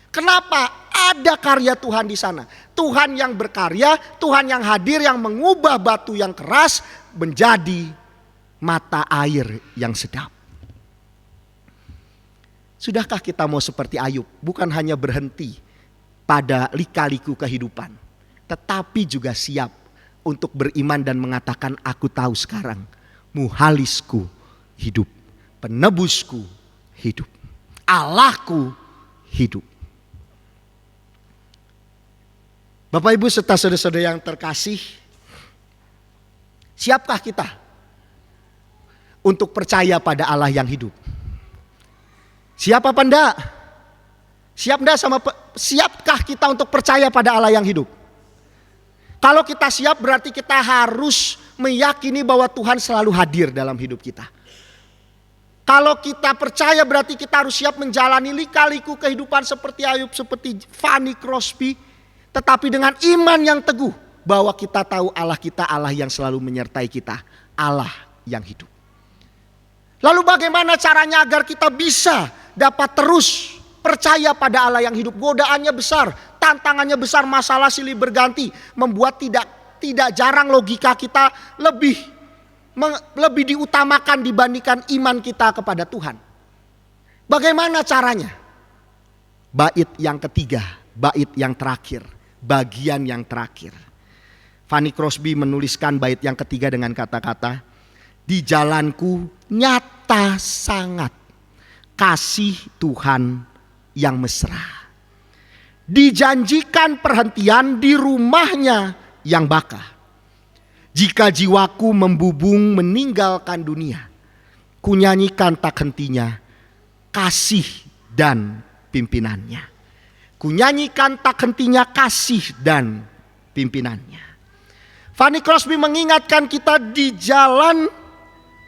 Kenapa? Ada karya Tuhan di sana. Tuhan yang berkarya, Tuhan yang hadir, yang mengubah batu yang keras menjadi mata air yang sedap. Sudahkah kita mau seperti Ayub? Bukan hanya berhenti pada lika-liku kehidupan, tetapi juga siap untuk beriman dan mengatakan, aku tahu sekarang muhalisku hidup, penebusku hidup, Allahku hidup. Bapak Ibu serta saudara-saudara yang terkasih, siapkah kita untuk percaya pada Allah yang hidup? Siap apa enggak? Siapkah kita untuk percaya pada Allah yang hidup? Kalau kita siap, berarti kita harus meyakini bahwa Tuhan selalu hadir dalam hidup kita. Kalau kita percaya, berarti kita harus siap menjalani lika-liku kehidupan seperti Ayub, seperti Fanny Crosby. Tetapi dengan iman yang teguh bahwa kita tahu Allah kita, Allah yang selalu menyertai kita, Allah yang hidup. Lalu bagaimana caranya agar kita bisa dapat terus percaya pada Allah yang hidup? Godaannya besar, tantangannya besar, masalah silih berganti, membuat tidak jarang logika kita lebih diutamakan dibandingkan iman kita kepada Tuhan. Bagaimana caranya? Bait yang ketiga, bait yang terakhir, bagian yang terakhir. Fanny Crosby menuliskan bait yang ketiga dengan kata-kata, di jalanku nyata sangat kasih Tuhan yang mesra. Dijanjikan perhentian di rumahnya yang bakah. Jika jiwaku membubung meninggalkan dunia, kunyanyikan tak hentinya kasih dan pimpinannya. Kunyanyikan tak hentinya kasih dan pimpinannya. Fanny Crosby mengingatkan kita di jalan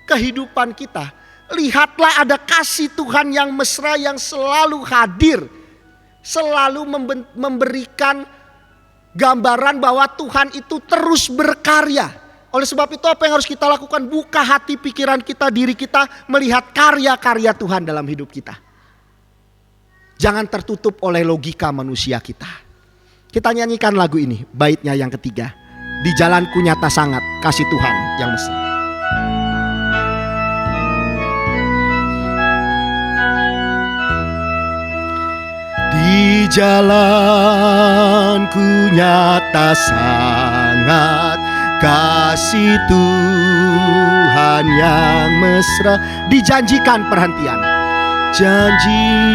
kehidupan kita, lihatlah ada kasih Tuhan yang mesra yang selalu hadir, selalu memberikan gambaran bahwa Tuhan itu terus berkarya. Oleh sebab itu apa yang harus kita lakukan? Buka hati, pikiran kita, diri kita, melihat karya-karya Tuhan dalam hidup kita. Jangan tertutup oleh logika manusia kita. Kita nyanyikan lagu ini, baitnya yang ketiga. Di jalanku nyata sangat kasih Tuhan yang mesra. Di jalanku nyata sangat kasih Tuhan yang mesra. Dijanjikan perhentian, janjikan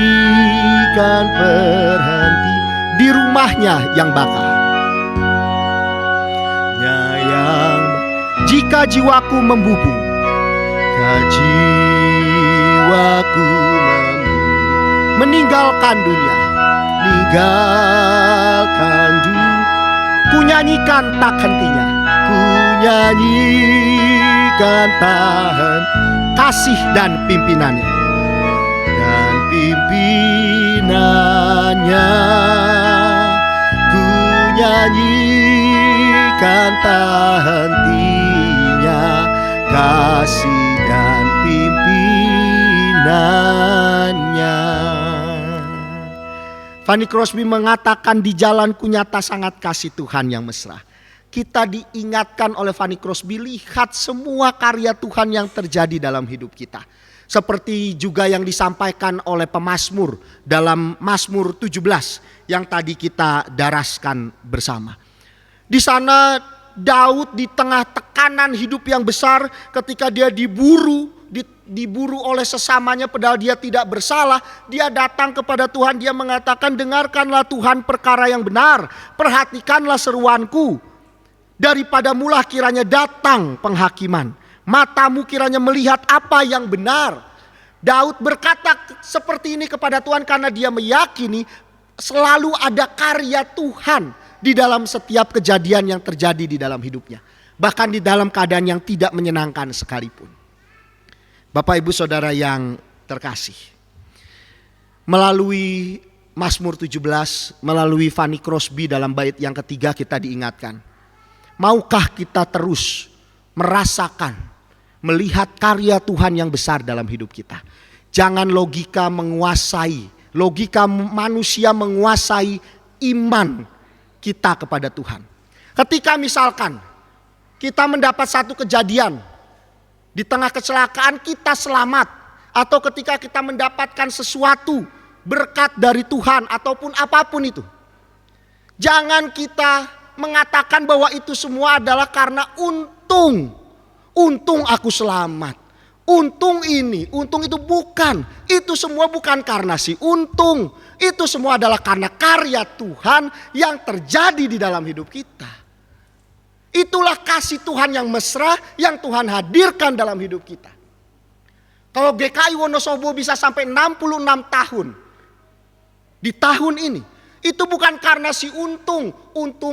berhenti di rumahnya yang bakar. Nyayang jika jiwaku membubung, jiwaku meninggalkan dunia, meninggalkan dunia. Kunyanyikan tak hentinya, kunyanyikan tahan kasih dan pimpinannya. Pimpinannya ku nyanyikan tak hentinya kasih dan pimpinan. Fanny Crosby mengatakan di jalanku nyata sangat kasih Tuhan yang mesra. Kita diingatkan oleh Fanny Crosby, lihat semua karya Tuhan yang terjadi dalam hidup kita. Seperti juga yang disampaikan oleh pemazmur dalam Mazmur 17 yang tadi kita daraskan bersama. Di sana Daud di tengah tekanan hidup yang besar ketika dia diburu oleh sesamanya padahal dia tidak bersalah, dia datang kepada Tuhan, dia mengatakan, dengarkanlah Tuhan perkara yang benar, perhatikanlah seruanku, daripada mulah kiranya datang penghakiman, matamu kiranya melihat apa yang benar. Daud berkata seperti ini kepada Tuhan karena dia meyakini selalu ada karya Tuhan di dalam setiap kejadian yang terjadi di dalam hidupnya, bahkan di dalam keadaan yang tidak menyenangkan sekalipun. Bapak Ibu Saudara yang terkasih, melalui Mazmur 17, melalui Fanny Crosby dalam bait yang ketiga kita diingatkan, maukah kita terus merasakan, melihat karya Tuhan yang besar dalam hidup kita. Jangan logika manusia menguasai iman kita kepada Tuhan. Ketika misalkan kita mendapat satu kejadian, di tengah kecelakaan kita selamat, atau ketika kita mendapatkan sesuatu berkat dari Tuhan ataupun apapun itu, jangan kita mengatakan bahwa itu semua adalah karena untung aku selamat, untung ini, untung itu. Bukan, itu semua bukan karena si untung, itu semua adalah karena karya Tuhan yang terjadi di dalam hidup kita. Itulah kasih Tuhan yang mesra yang Tuhan hadirkan dalam hidup kita. Kalau GKI Wonosobo bisa sampai 66 tahun di tahun ini, itu bukan karena si untung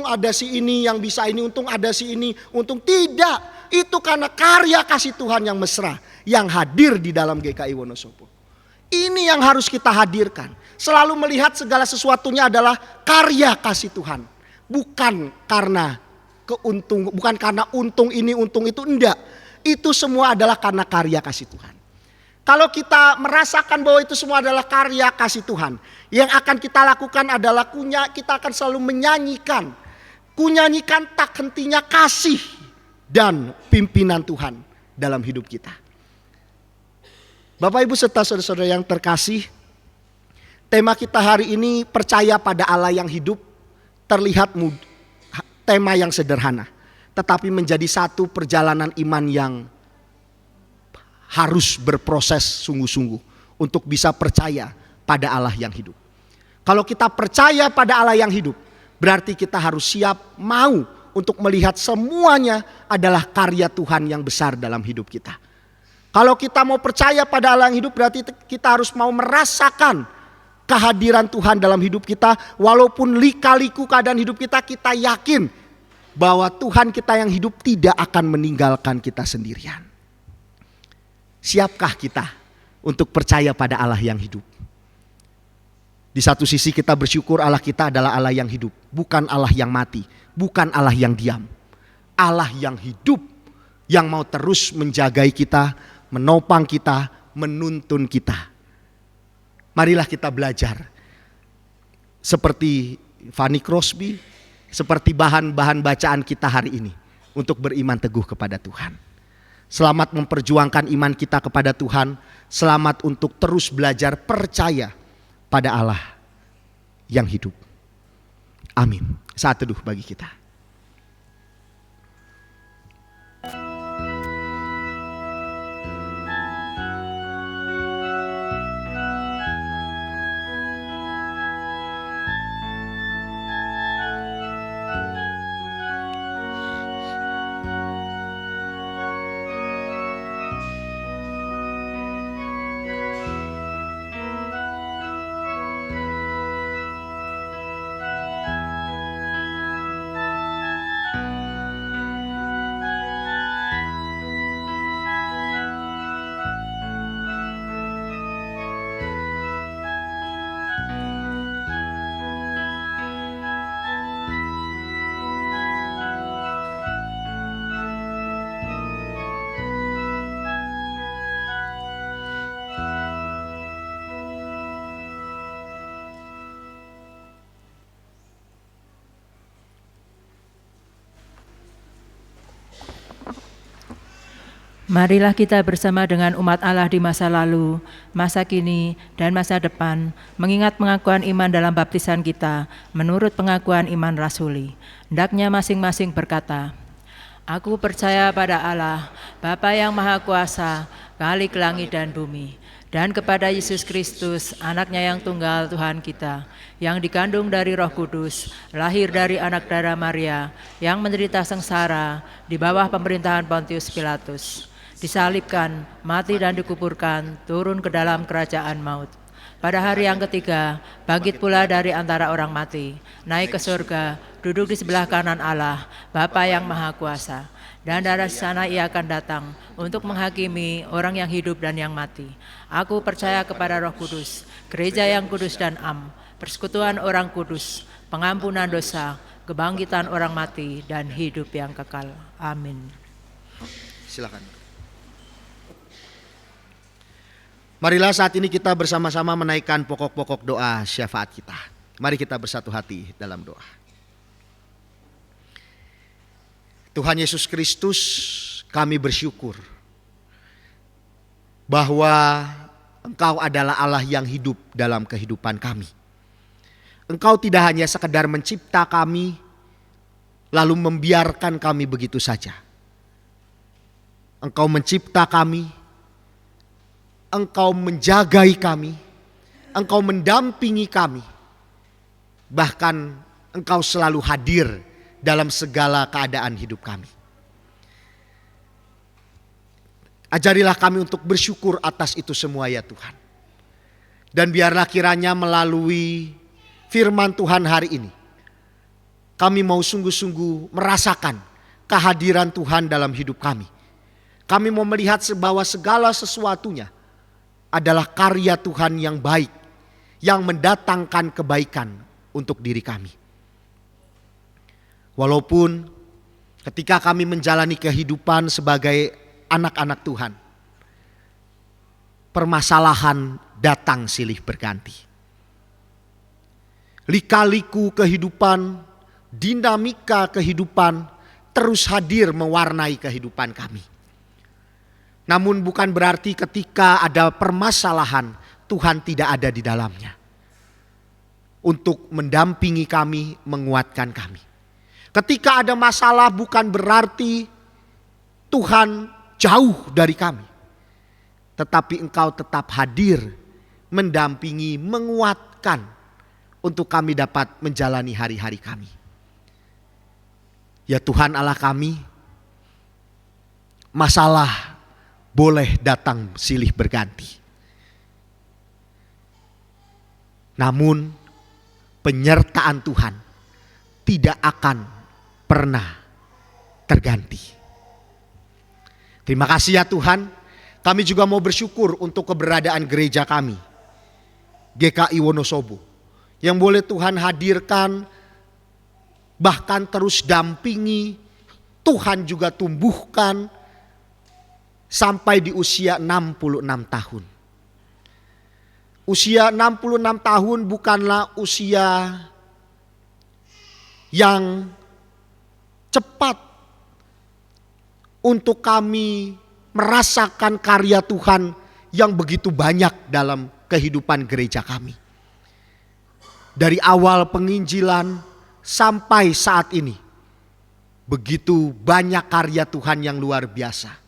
ada si ini yang bisa ini, untung ada si ini, untung tidak. Itu karena karya kasih Tuhan yang mesra yang hadir di dalam GKI Wonosobo. Ini yang harus kita hadirkan. Selalu melihat segala sesuatunya adalah karya kasih Tuhan, bukan karena bukan karena untung ini, untung itu, enggak. Itu semua adalah karena karya kasih Tuhan. Kalau kita merasakan bahwa itu semua adalah karya kasih Tuhan, yang akan kita lakukan adalah kita akan selalu menyanyikan tak hentinya kasih dan pimpinan Tuhan dalam hidup kita. Bapak Ibu serta saudara-saudara yang terkasih, tema kita hari ini percaya pada Allah yang hidup, terlihat tema yang sederhana, tetapi menjadi satu perjalanan iman yang harus berproses sungguh-sungguh untuk bisa percaya pada Allah yang hidup. Kalau kita percaya pada Allah yang hidup, berarti kita harus siap mau untuk melihat semuanya adalah karya Tuhan yang besar dalam hidup kita. Kalau kita mau percaya pada Allah yang hidup, berarti kita harus mau merasakan kehadiran Tuhan dalam hidup kita. Walaupun lika-liku keadaan hidup kita, kita yakin bahwa Tuhan kita yang hidup tidak akan meninggalkan kita sendirian. Siapkah kita untuk percaya pada Allah yang hidup? Di satu sisi kita bersyukur Allah kita adalah Allah yang hidup, bukan Allah yang mati, bukan Allah yang diam. Allah yang hidup, yang mau terus menjagai kita, menopang kita, menuntun kita. Marilah kita belajar seperti Fanny Crosby, seperti bahan-bahan bacaan kita hari ini, untuk beriman teguh kepada Tuhan. Selamat memperjuangkan iman kita kepada Tuhan. Selamat untuk terus belajar percaya pada Allah yang hidup. Amin. Saat teduh bagi kita. Marilah kita bersama dengan umat Allah di masa lalu, masa kini, dan masa depan, mengingat pengakuan iman dalam baptisan kita, menurut pengakuan iman rasuli. Hendaknya masing-masing berkata, Aku percaya pada Allah, Bapa yang Maha Kuasa, Khalik langit dan bumi, dan kepada Yesus Kristus, anaknya yang tunggal Tuhan kita, yang dikandung dari Roh Kudus, lahir dari anak darah Maria, yang menderita sengsara di bawah pemerintahan Pontius Pilatus, disalibkan, mati dan dikuburkan, turun ke dalam kerajaan maut. Pada hari yang ketiga, bangkit pula dari antara orang mati, naik ke surga, duduk di sebelah kanan Allah, Bapa yang Maha Kuasa. Dan dari sana ia akan datang untuk menghakimi orang yang hidup dan yang mati. Aku percaya kepada Roh Kudus, gereja yang kudus dan am, persekutuan orang kudus, pengampunan dosa, kebangkitan orang mati, dan hidup yang kekal. Amin. Silakan. Marilah saat ini kita bersama-sama menaikkan pokok-pokok doa syafaat kita. Mari kita bersatu hati dalam doa. Tuhan Yesus Kristus, kami bersyukur bahwa Engkau adalah Allah yang hidup dalam kehidupan kami. Engkau tidak hanya sekedar mencipta kami, lalu membiarkan kami begitu saja. Engkau mencipta kami, Engkau menjagai kami, Engkau mendampingi kami. Bahkan Engkau selalu hadir dalam segala keadaan hidup kami. Ajarilah kami untuk bersyukur atas itu semua ya Tuhan. Dan biarlah kiranya melalui firman Tuhan hari ini, kami mau sungguh-sungguh merasakan kehadiran Tuhan dalam hidup kami. Kami mau melihat bahwa segala sesuatunya adalah karya Tuhan yang baik, yang mendatangkan kebaikan untuk diri kami. Walaupun ketika kami menjalani kehidupan sebagai anak-anak Tuhan, permasalahan datang silih berganti. Lika-liku kehidupan, dinamika kehidupan terus hadir mewarnai kehidupan kami. Namun bukan berarti ketika ada permasalahan Tuhan tidak ada di dalamnya untuk mendampingi kami, menguatkan kami. Ketika ada masalah bukan berarti Tuhan jauh dari kami, tetapi Engkau tetap hadir, mendampingi, menguatkan untuk kami dapat menjalani hari-hari kami. Ya Tuhan Allah kami, masalah boleh datang silih berganti. Namun penyertaan Tuhan tidak akan pernah terganti. Terima kasih ya Tuhan. Kami juga mau bersyukur untuk keberadaan gereja kami, GKI Wonosobo, yang boleh Tuhan hadirkan, bahkan terus dampingi, Tuhan juga tumbuhkan sampai di usia 66 tahun. Usia 66 tahun bukanlah usia yang cepat untuk kami merasakan karya Tuhan yang begitu banyak dalam kehidupan gereja kami. Dari awal penginjilan sampai saat ini, begitu banyak karya Tuhan yang luar biasa.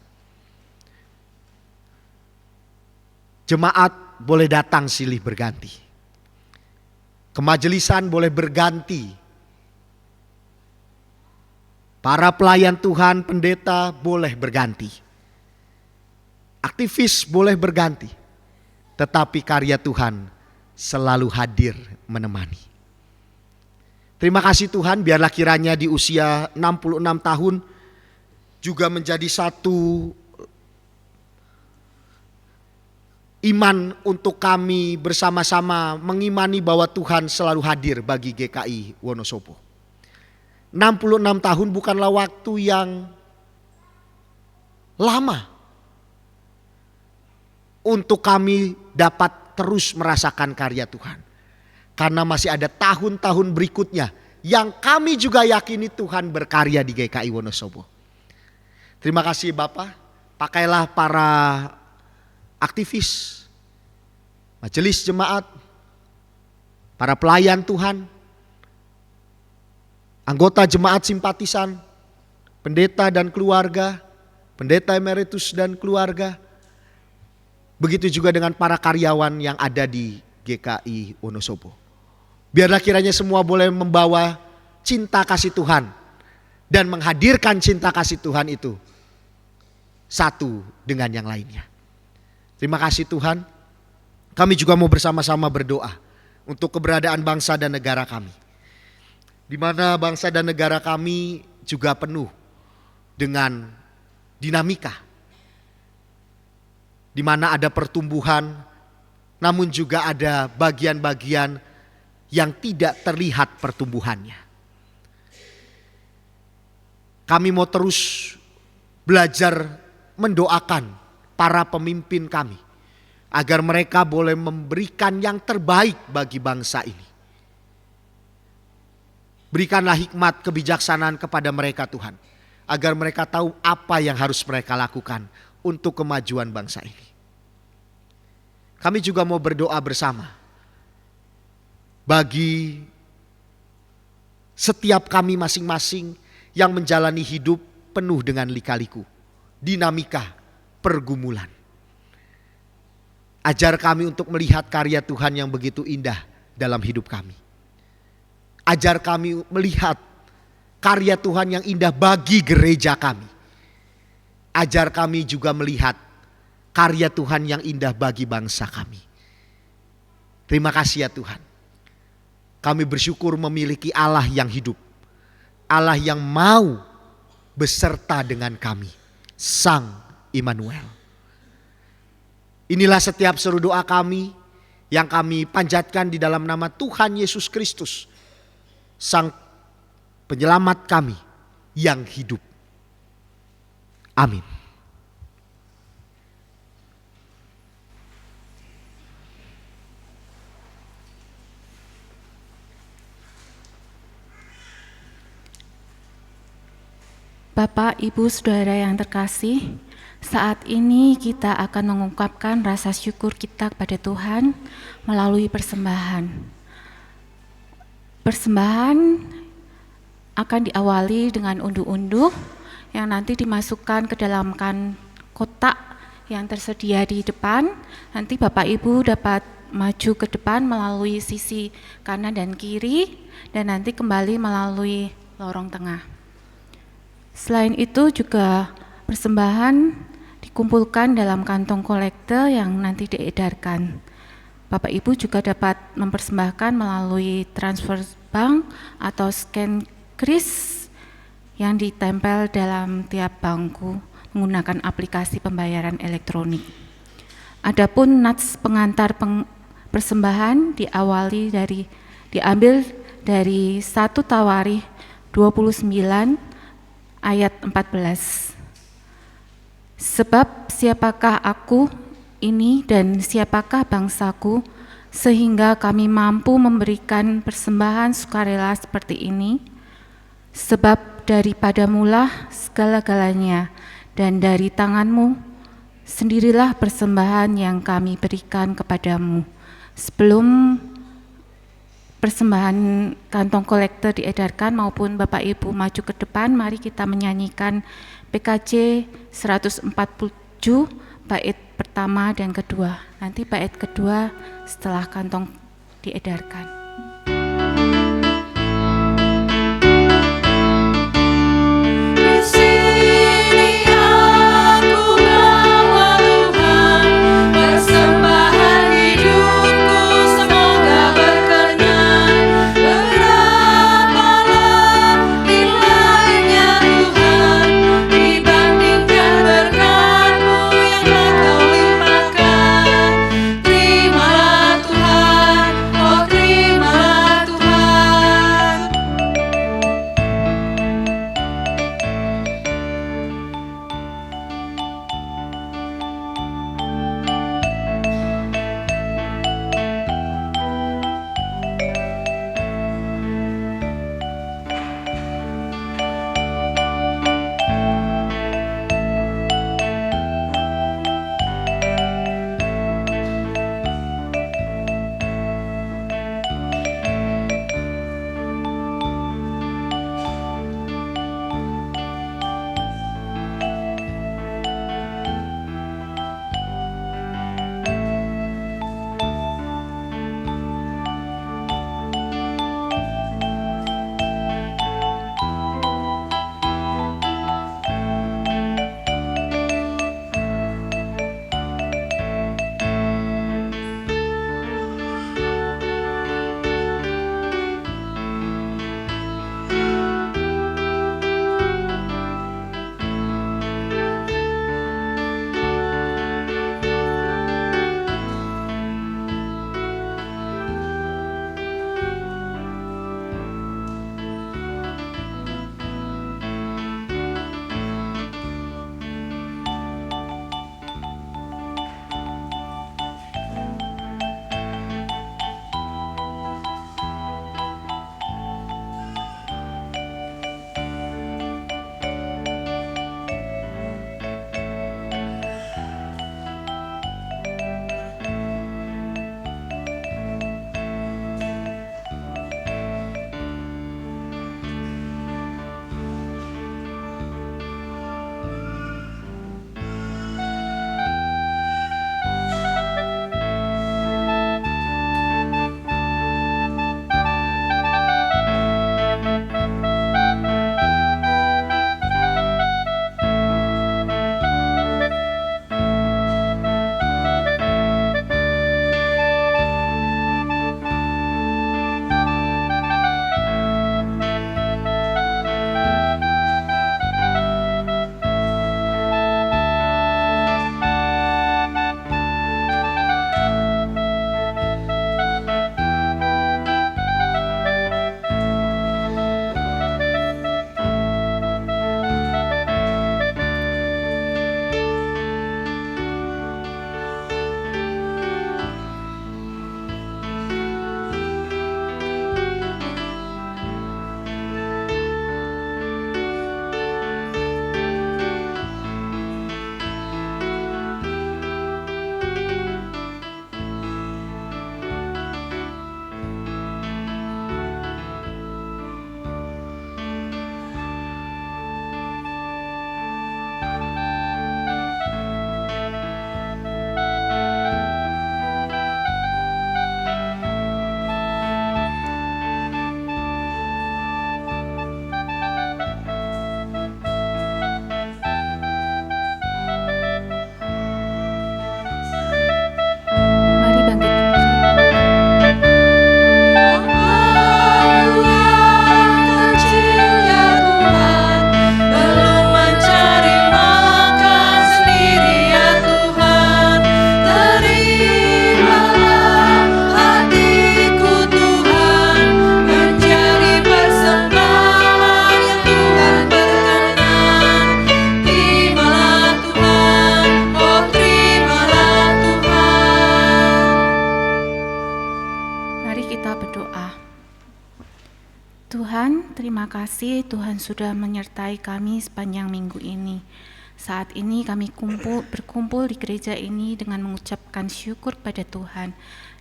Jemaat boleh datang silih berganti. Kemajelisan boleh berganti. Para pelayan Tuhan, pendeta boleh berganti. Aktivis boleh berganti. Tetapi karya Tuhan selalu hadir menemani. Terima kasih Tuhan, biarlah kiranya di usia 66 tahun juga menjadi satu iman untuk kami bersama-sama mengimani bahwa Tuhan selalu hadir bagi GKI Wonosobo. 66 tahun bukanlah waktu yang lama untuk kami dapat terus merasakan karya Tuhan. Karena masih ada tahun-tahun berikutnya yang kami juga yakini Tuhan berkarya di GKI Wonosobo. Terima kasih Bapak. Pakailah para aktivis, majelis jemaat, para pelayan Tuhan, anggota jemaat simpatisan, pendeta dan keluarga, pendeta emeritus dan keluarga. Begitu juga dengan para karyawan yang ada di GKI Wonosobo. Biarlah kiranya semua boleh membawa cinta kasih Tuhan dan menghadirkan cinta kasih Tuhan itu satu dengan yang lainnya. Terima kasih Tuhan. Kami juga mau bersama-sama berdoa untuk keberadaan bangsa dan negara kami, di mana bangsa dan negara kami juga penuh dengan dinamika, di mana ada pertumbuhan, namun juga ada bagian-bagian yang tidak terlihat pertumbuhannya. Kami mau terus belajar mendoakan para pemimpin kami agar mereka boleh memberikan yang terbaik bagi bangsa ini. Berikanlah hikmat kebijaksanaan kepada mereka Tuhan, agar mereka tahu apa yang harus mereka lakukan untuk kemajuan bangsa ini. Kami juga mau berdoa bersama bagi setiap kami masing-masing yang menjalani hidup penuh dengan lika-liku, dinamika, pergumulan. Ajar kami untuk melihat karya Tuhan yang begitu indah dalam hidup kami. Ajar kami melihat karya Tuhan yang indah bagi gereja kami. Ajar kami juga melihat karya Tuhan yang indah bagi bangsa kami. Terima kasih ya Tuhan. Kami bersyukur memiliki Allah yang hidup. Allah yang mau beserta dengan kami. Sang Immanuel. Inilah setiap seru doa kami yang kami panjatkan di dalam nama Tuhan Yesus Kristus, Sang Penyelamat kami yang hidup. Amin. Bapak, Ibu, Saudara yang terkasih, saat ini kita akan mengungkapkan rasa syukur kita kepada Tuhan melalui persembahan. Persembahan akan diawali dengan unduh-unduh yang nanti dimasukkan ke dalam kotak yang tersedia di depan. Nanti Bapak Ibu dapat maju ke depan melalui sisi kanan dan kiri dan nanti kembali melalui lorong tengah. Selain itu juga persembahan dikumpulkan dalam kantong kolekte yang nanti diedarkan. Bapak Ibu juga dapat mempersembahkan melalui transfer bank atau scan kris yang ditempel dalam tiap bangku menggunakan aplikasi pembayaran elektronik. Adapun nats pengantar persembahan diambil dari 1 Tawarikh 29 ayat 14. Sebab siapakah aku ini dan siapakah bangsaku sehingga kami mampu memberikan persembahan sukarela seperti ini? Sebab daripadamulah segala-galanya dan dari tanganmu sendirilah persembahan yang kami berikan kepadamu. Sebelum persembahan kantong kolektor diedarkan maupun Bapak Ibu maju ke depan, mari kita menyanyikan PKJ 147 bait pertama dan kedua. Nanti bait kedua setelah kantong diedarkan. Terimalah Tuhan, oh terimalah Terima kasih Tuhan sudah menyertai kami sepanjang minggu ini. Saat ini kami berkumpul di gereja ini dengan mengucapkan syukur pada Tuhan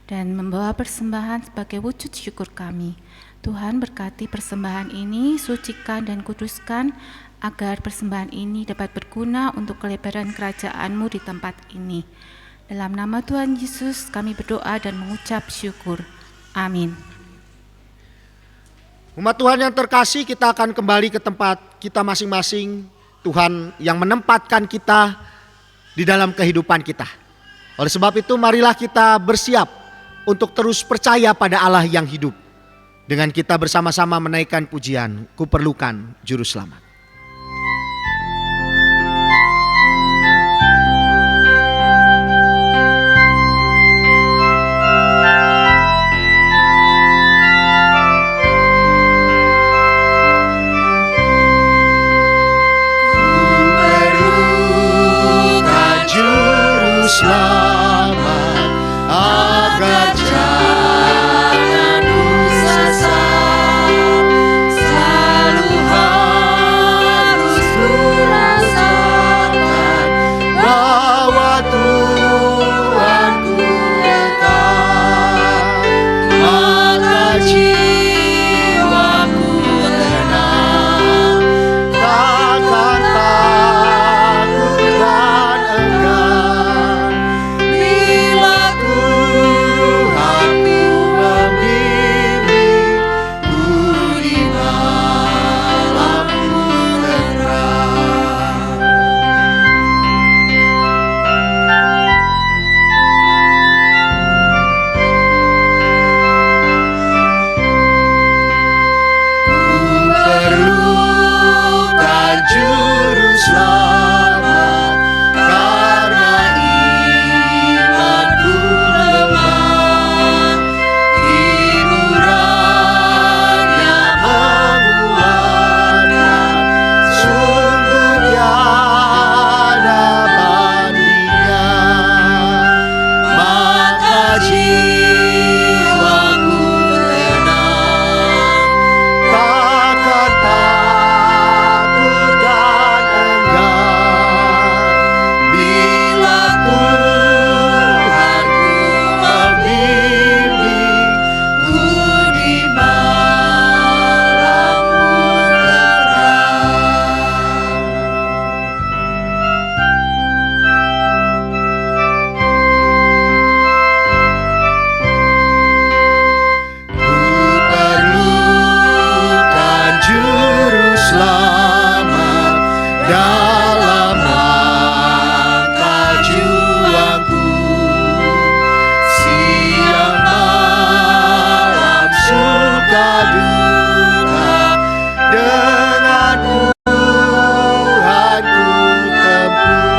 dan membawa persembahan sebagai wujud syukur kami. Tuhan berkati persembahan ini, sucikan dan kuduskan agar persembahan ini dapat berguna untuk kelebaran kerajaan-Mu di tempat ini. Dalam nama Tuhan Yesus kami berdoa dan mengucap syukur. Amin. Umat Tuhan yang terkasih, kita akan kembali ke tempat kita masing-masing. Tuhan yang menempatkan kita di dalam kehidupan kita. Oleh sebab itu marilah kita bersiap untuk terus percaya pada Allah yang hidup. Dengan kita bersama-sama menaikkan pujian, Ku perlukan juru selamat. Selamat agar jangan sesat, selalu harus ku rasakan bahwa Tuhan ku dekat, maka jiwaku tenang, takkan takut dan enggan. Juru selamat karena imanku lemah, hiburannya menguatkan, sungguh tiada bandingnya, maka jiwaku tenang, takkan takut dan enggan bila Tuhanku membimbing ku di malam terang. Ku perlukan juru selamat dalam langkah juangku, siang malam suka duka dengan Tuhan ku tempuh,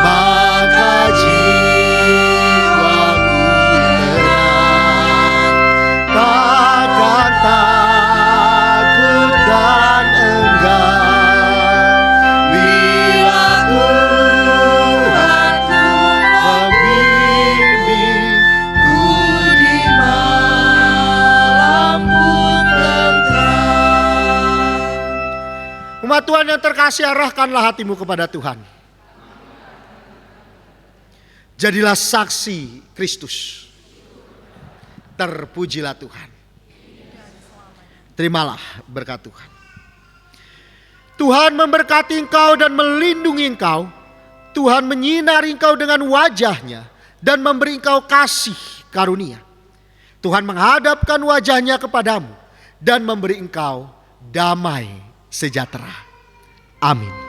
maka jiwaku tenang, takkan takut dan enggan bila Tuhanku membimbing ku di malam pun tenteram. Umat Tuhan yang terkasih, arahkanlah hatimu kepada Tuhan. Jadilah saksi Kristus. Terpujilah Tuhan. Terimalah berkat Tuhan. Tuhan memberkati engkau dan melindungi engkau. Tuhan menyinari engkau dengan wajah-Nya dan memberi engkau kasih karunia. Tuhan menghadapkan wajah-Nya kepadamu dan memberi engkau damai sejahtera. Amin.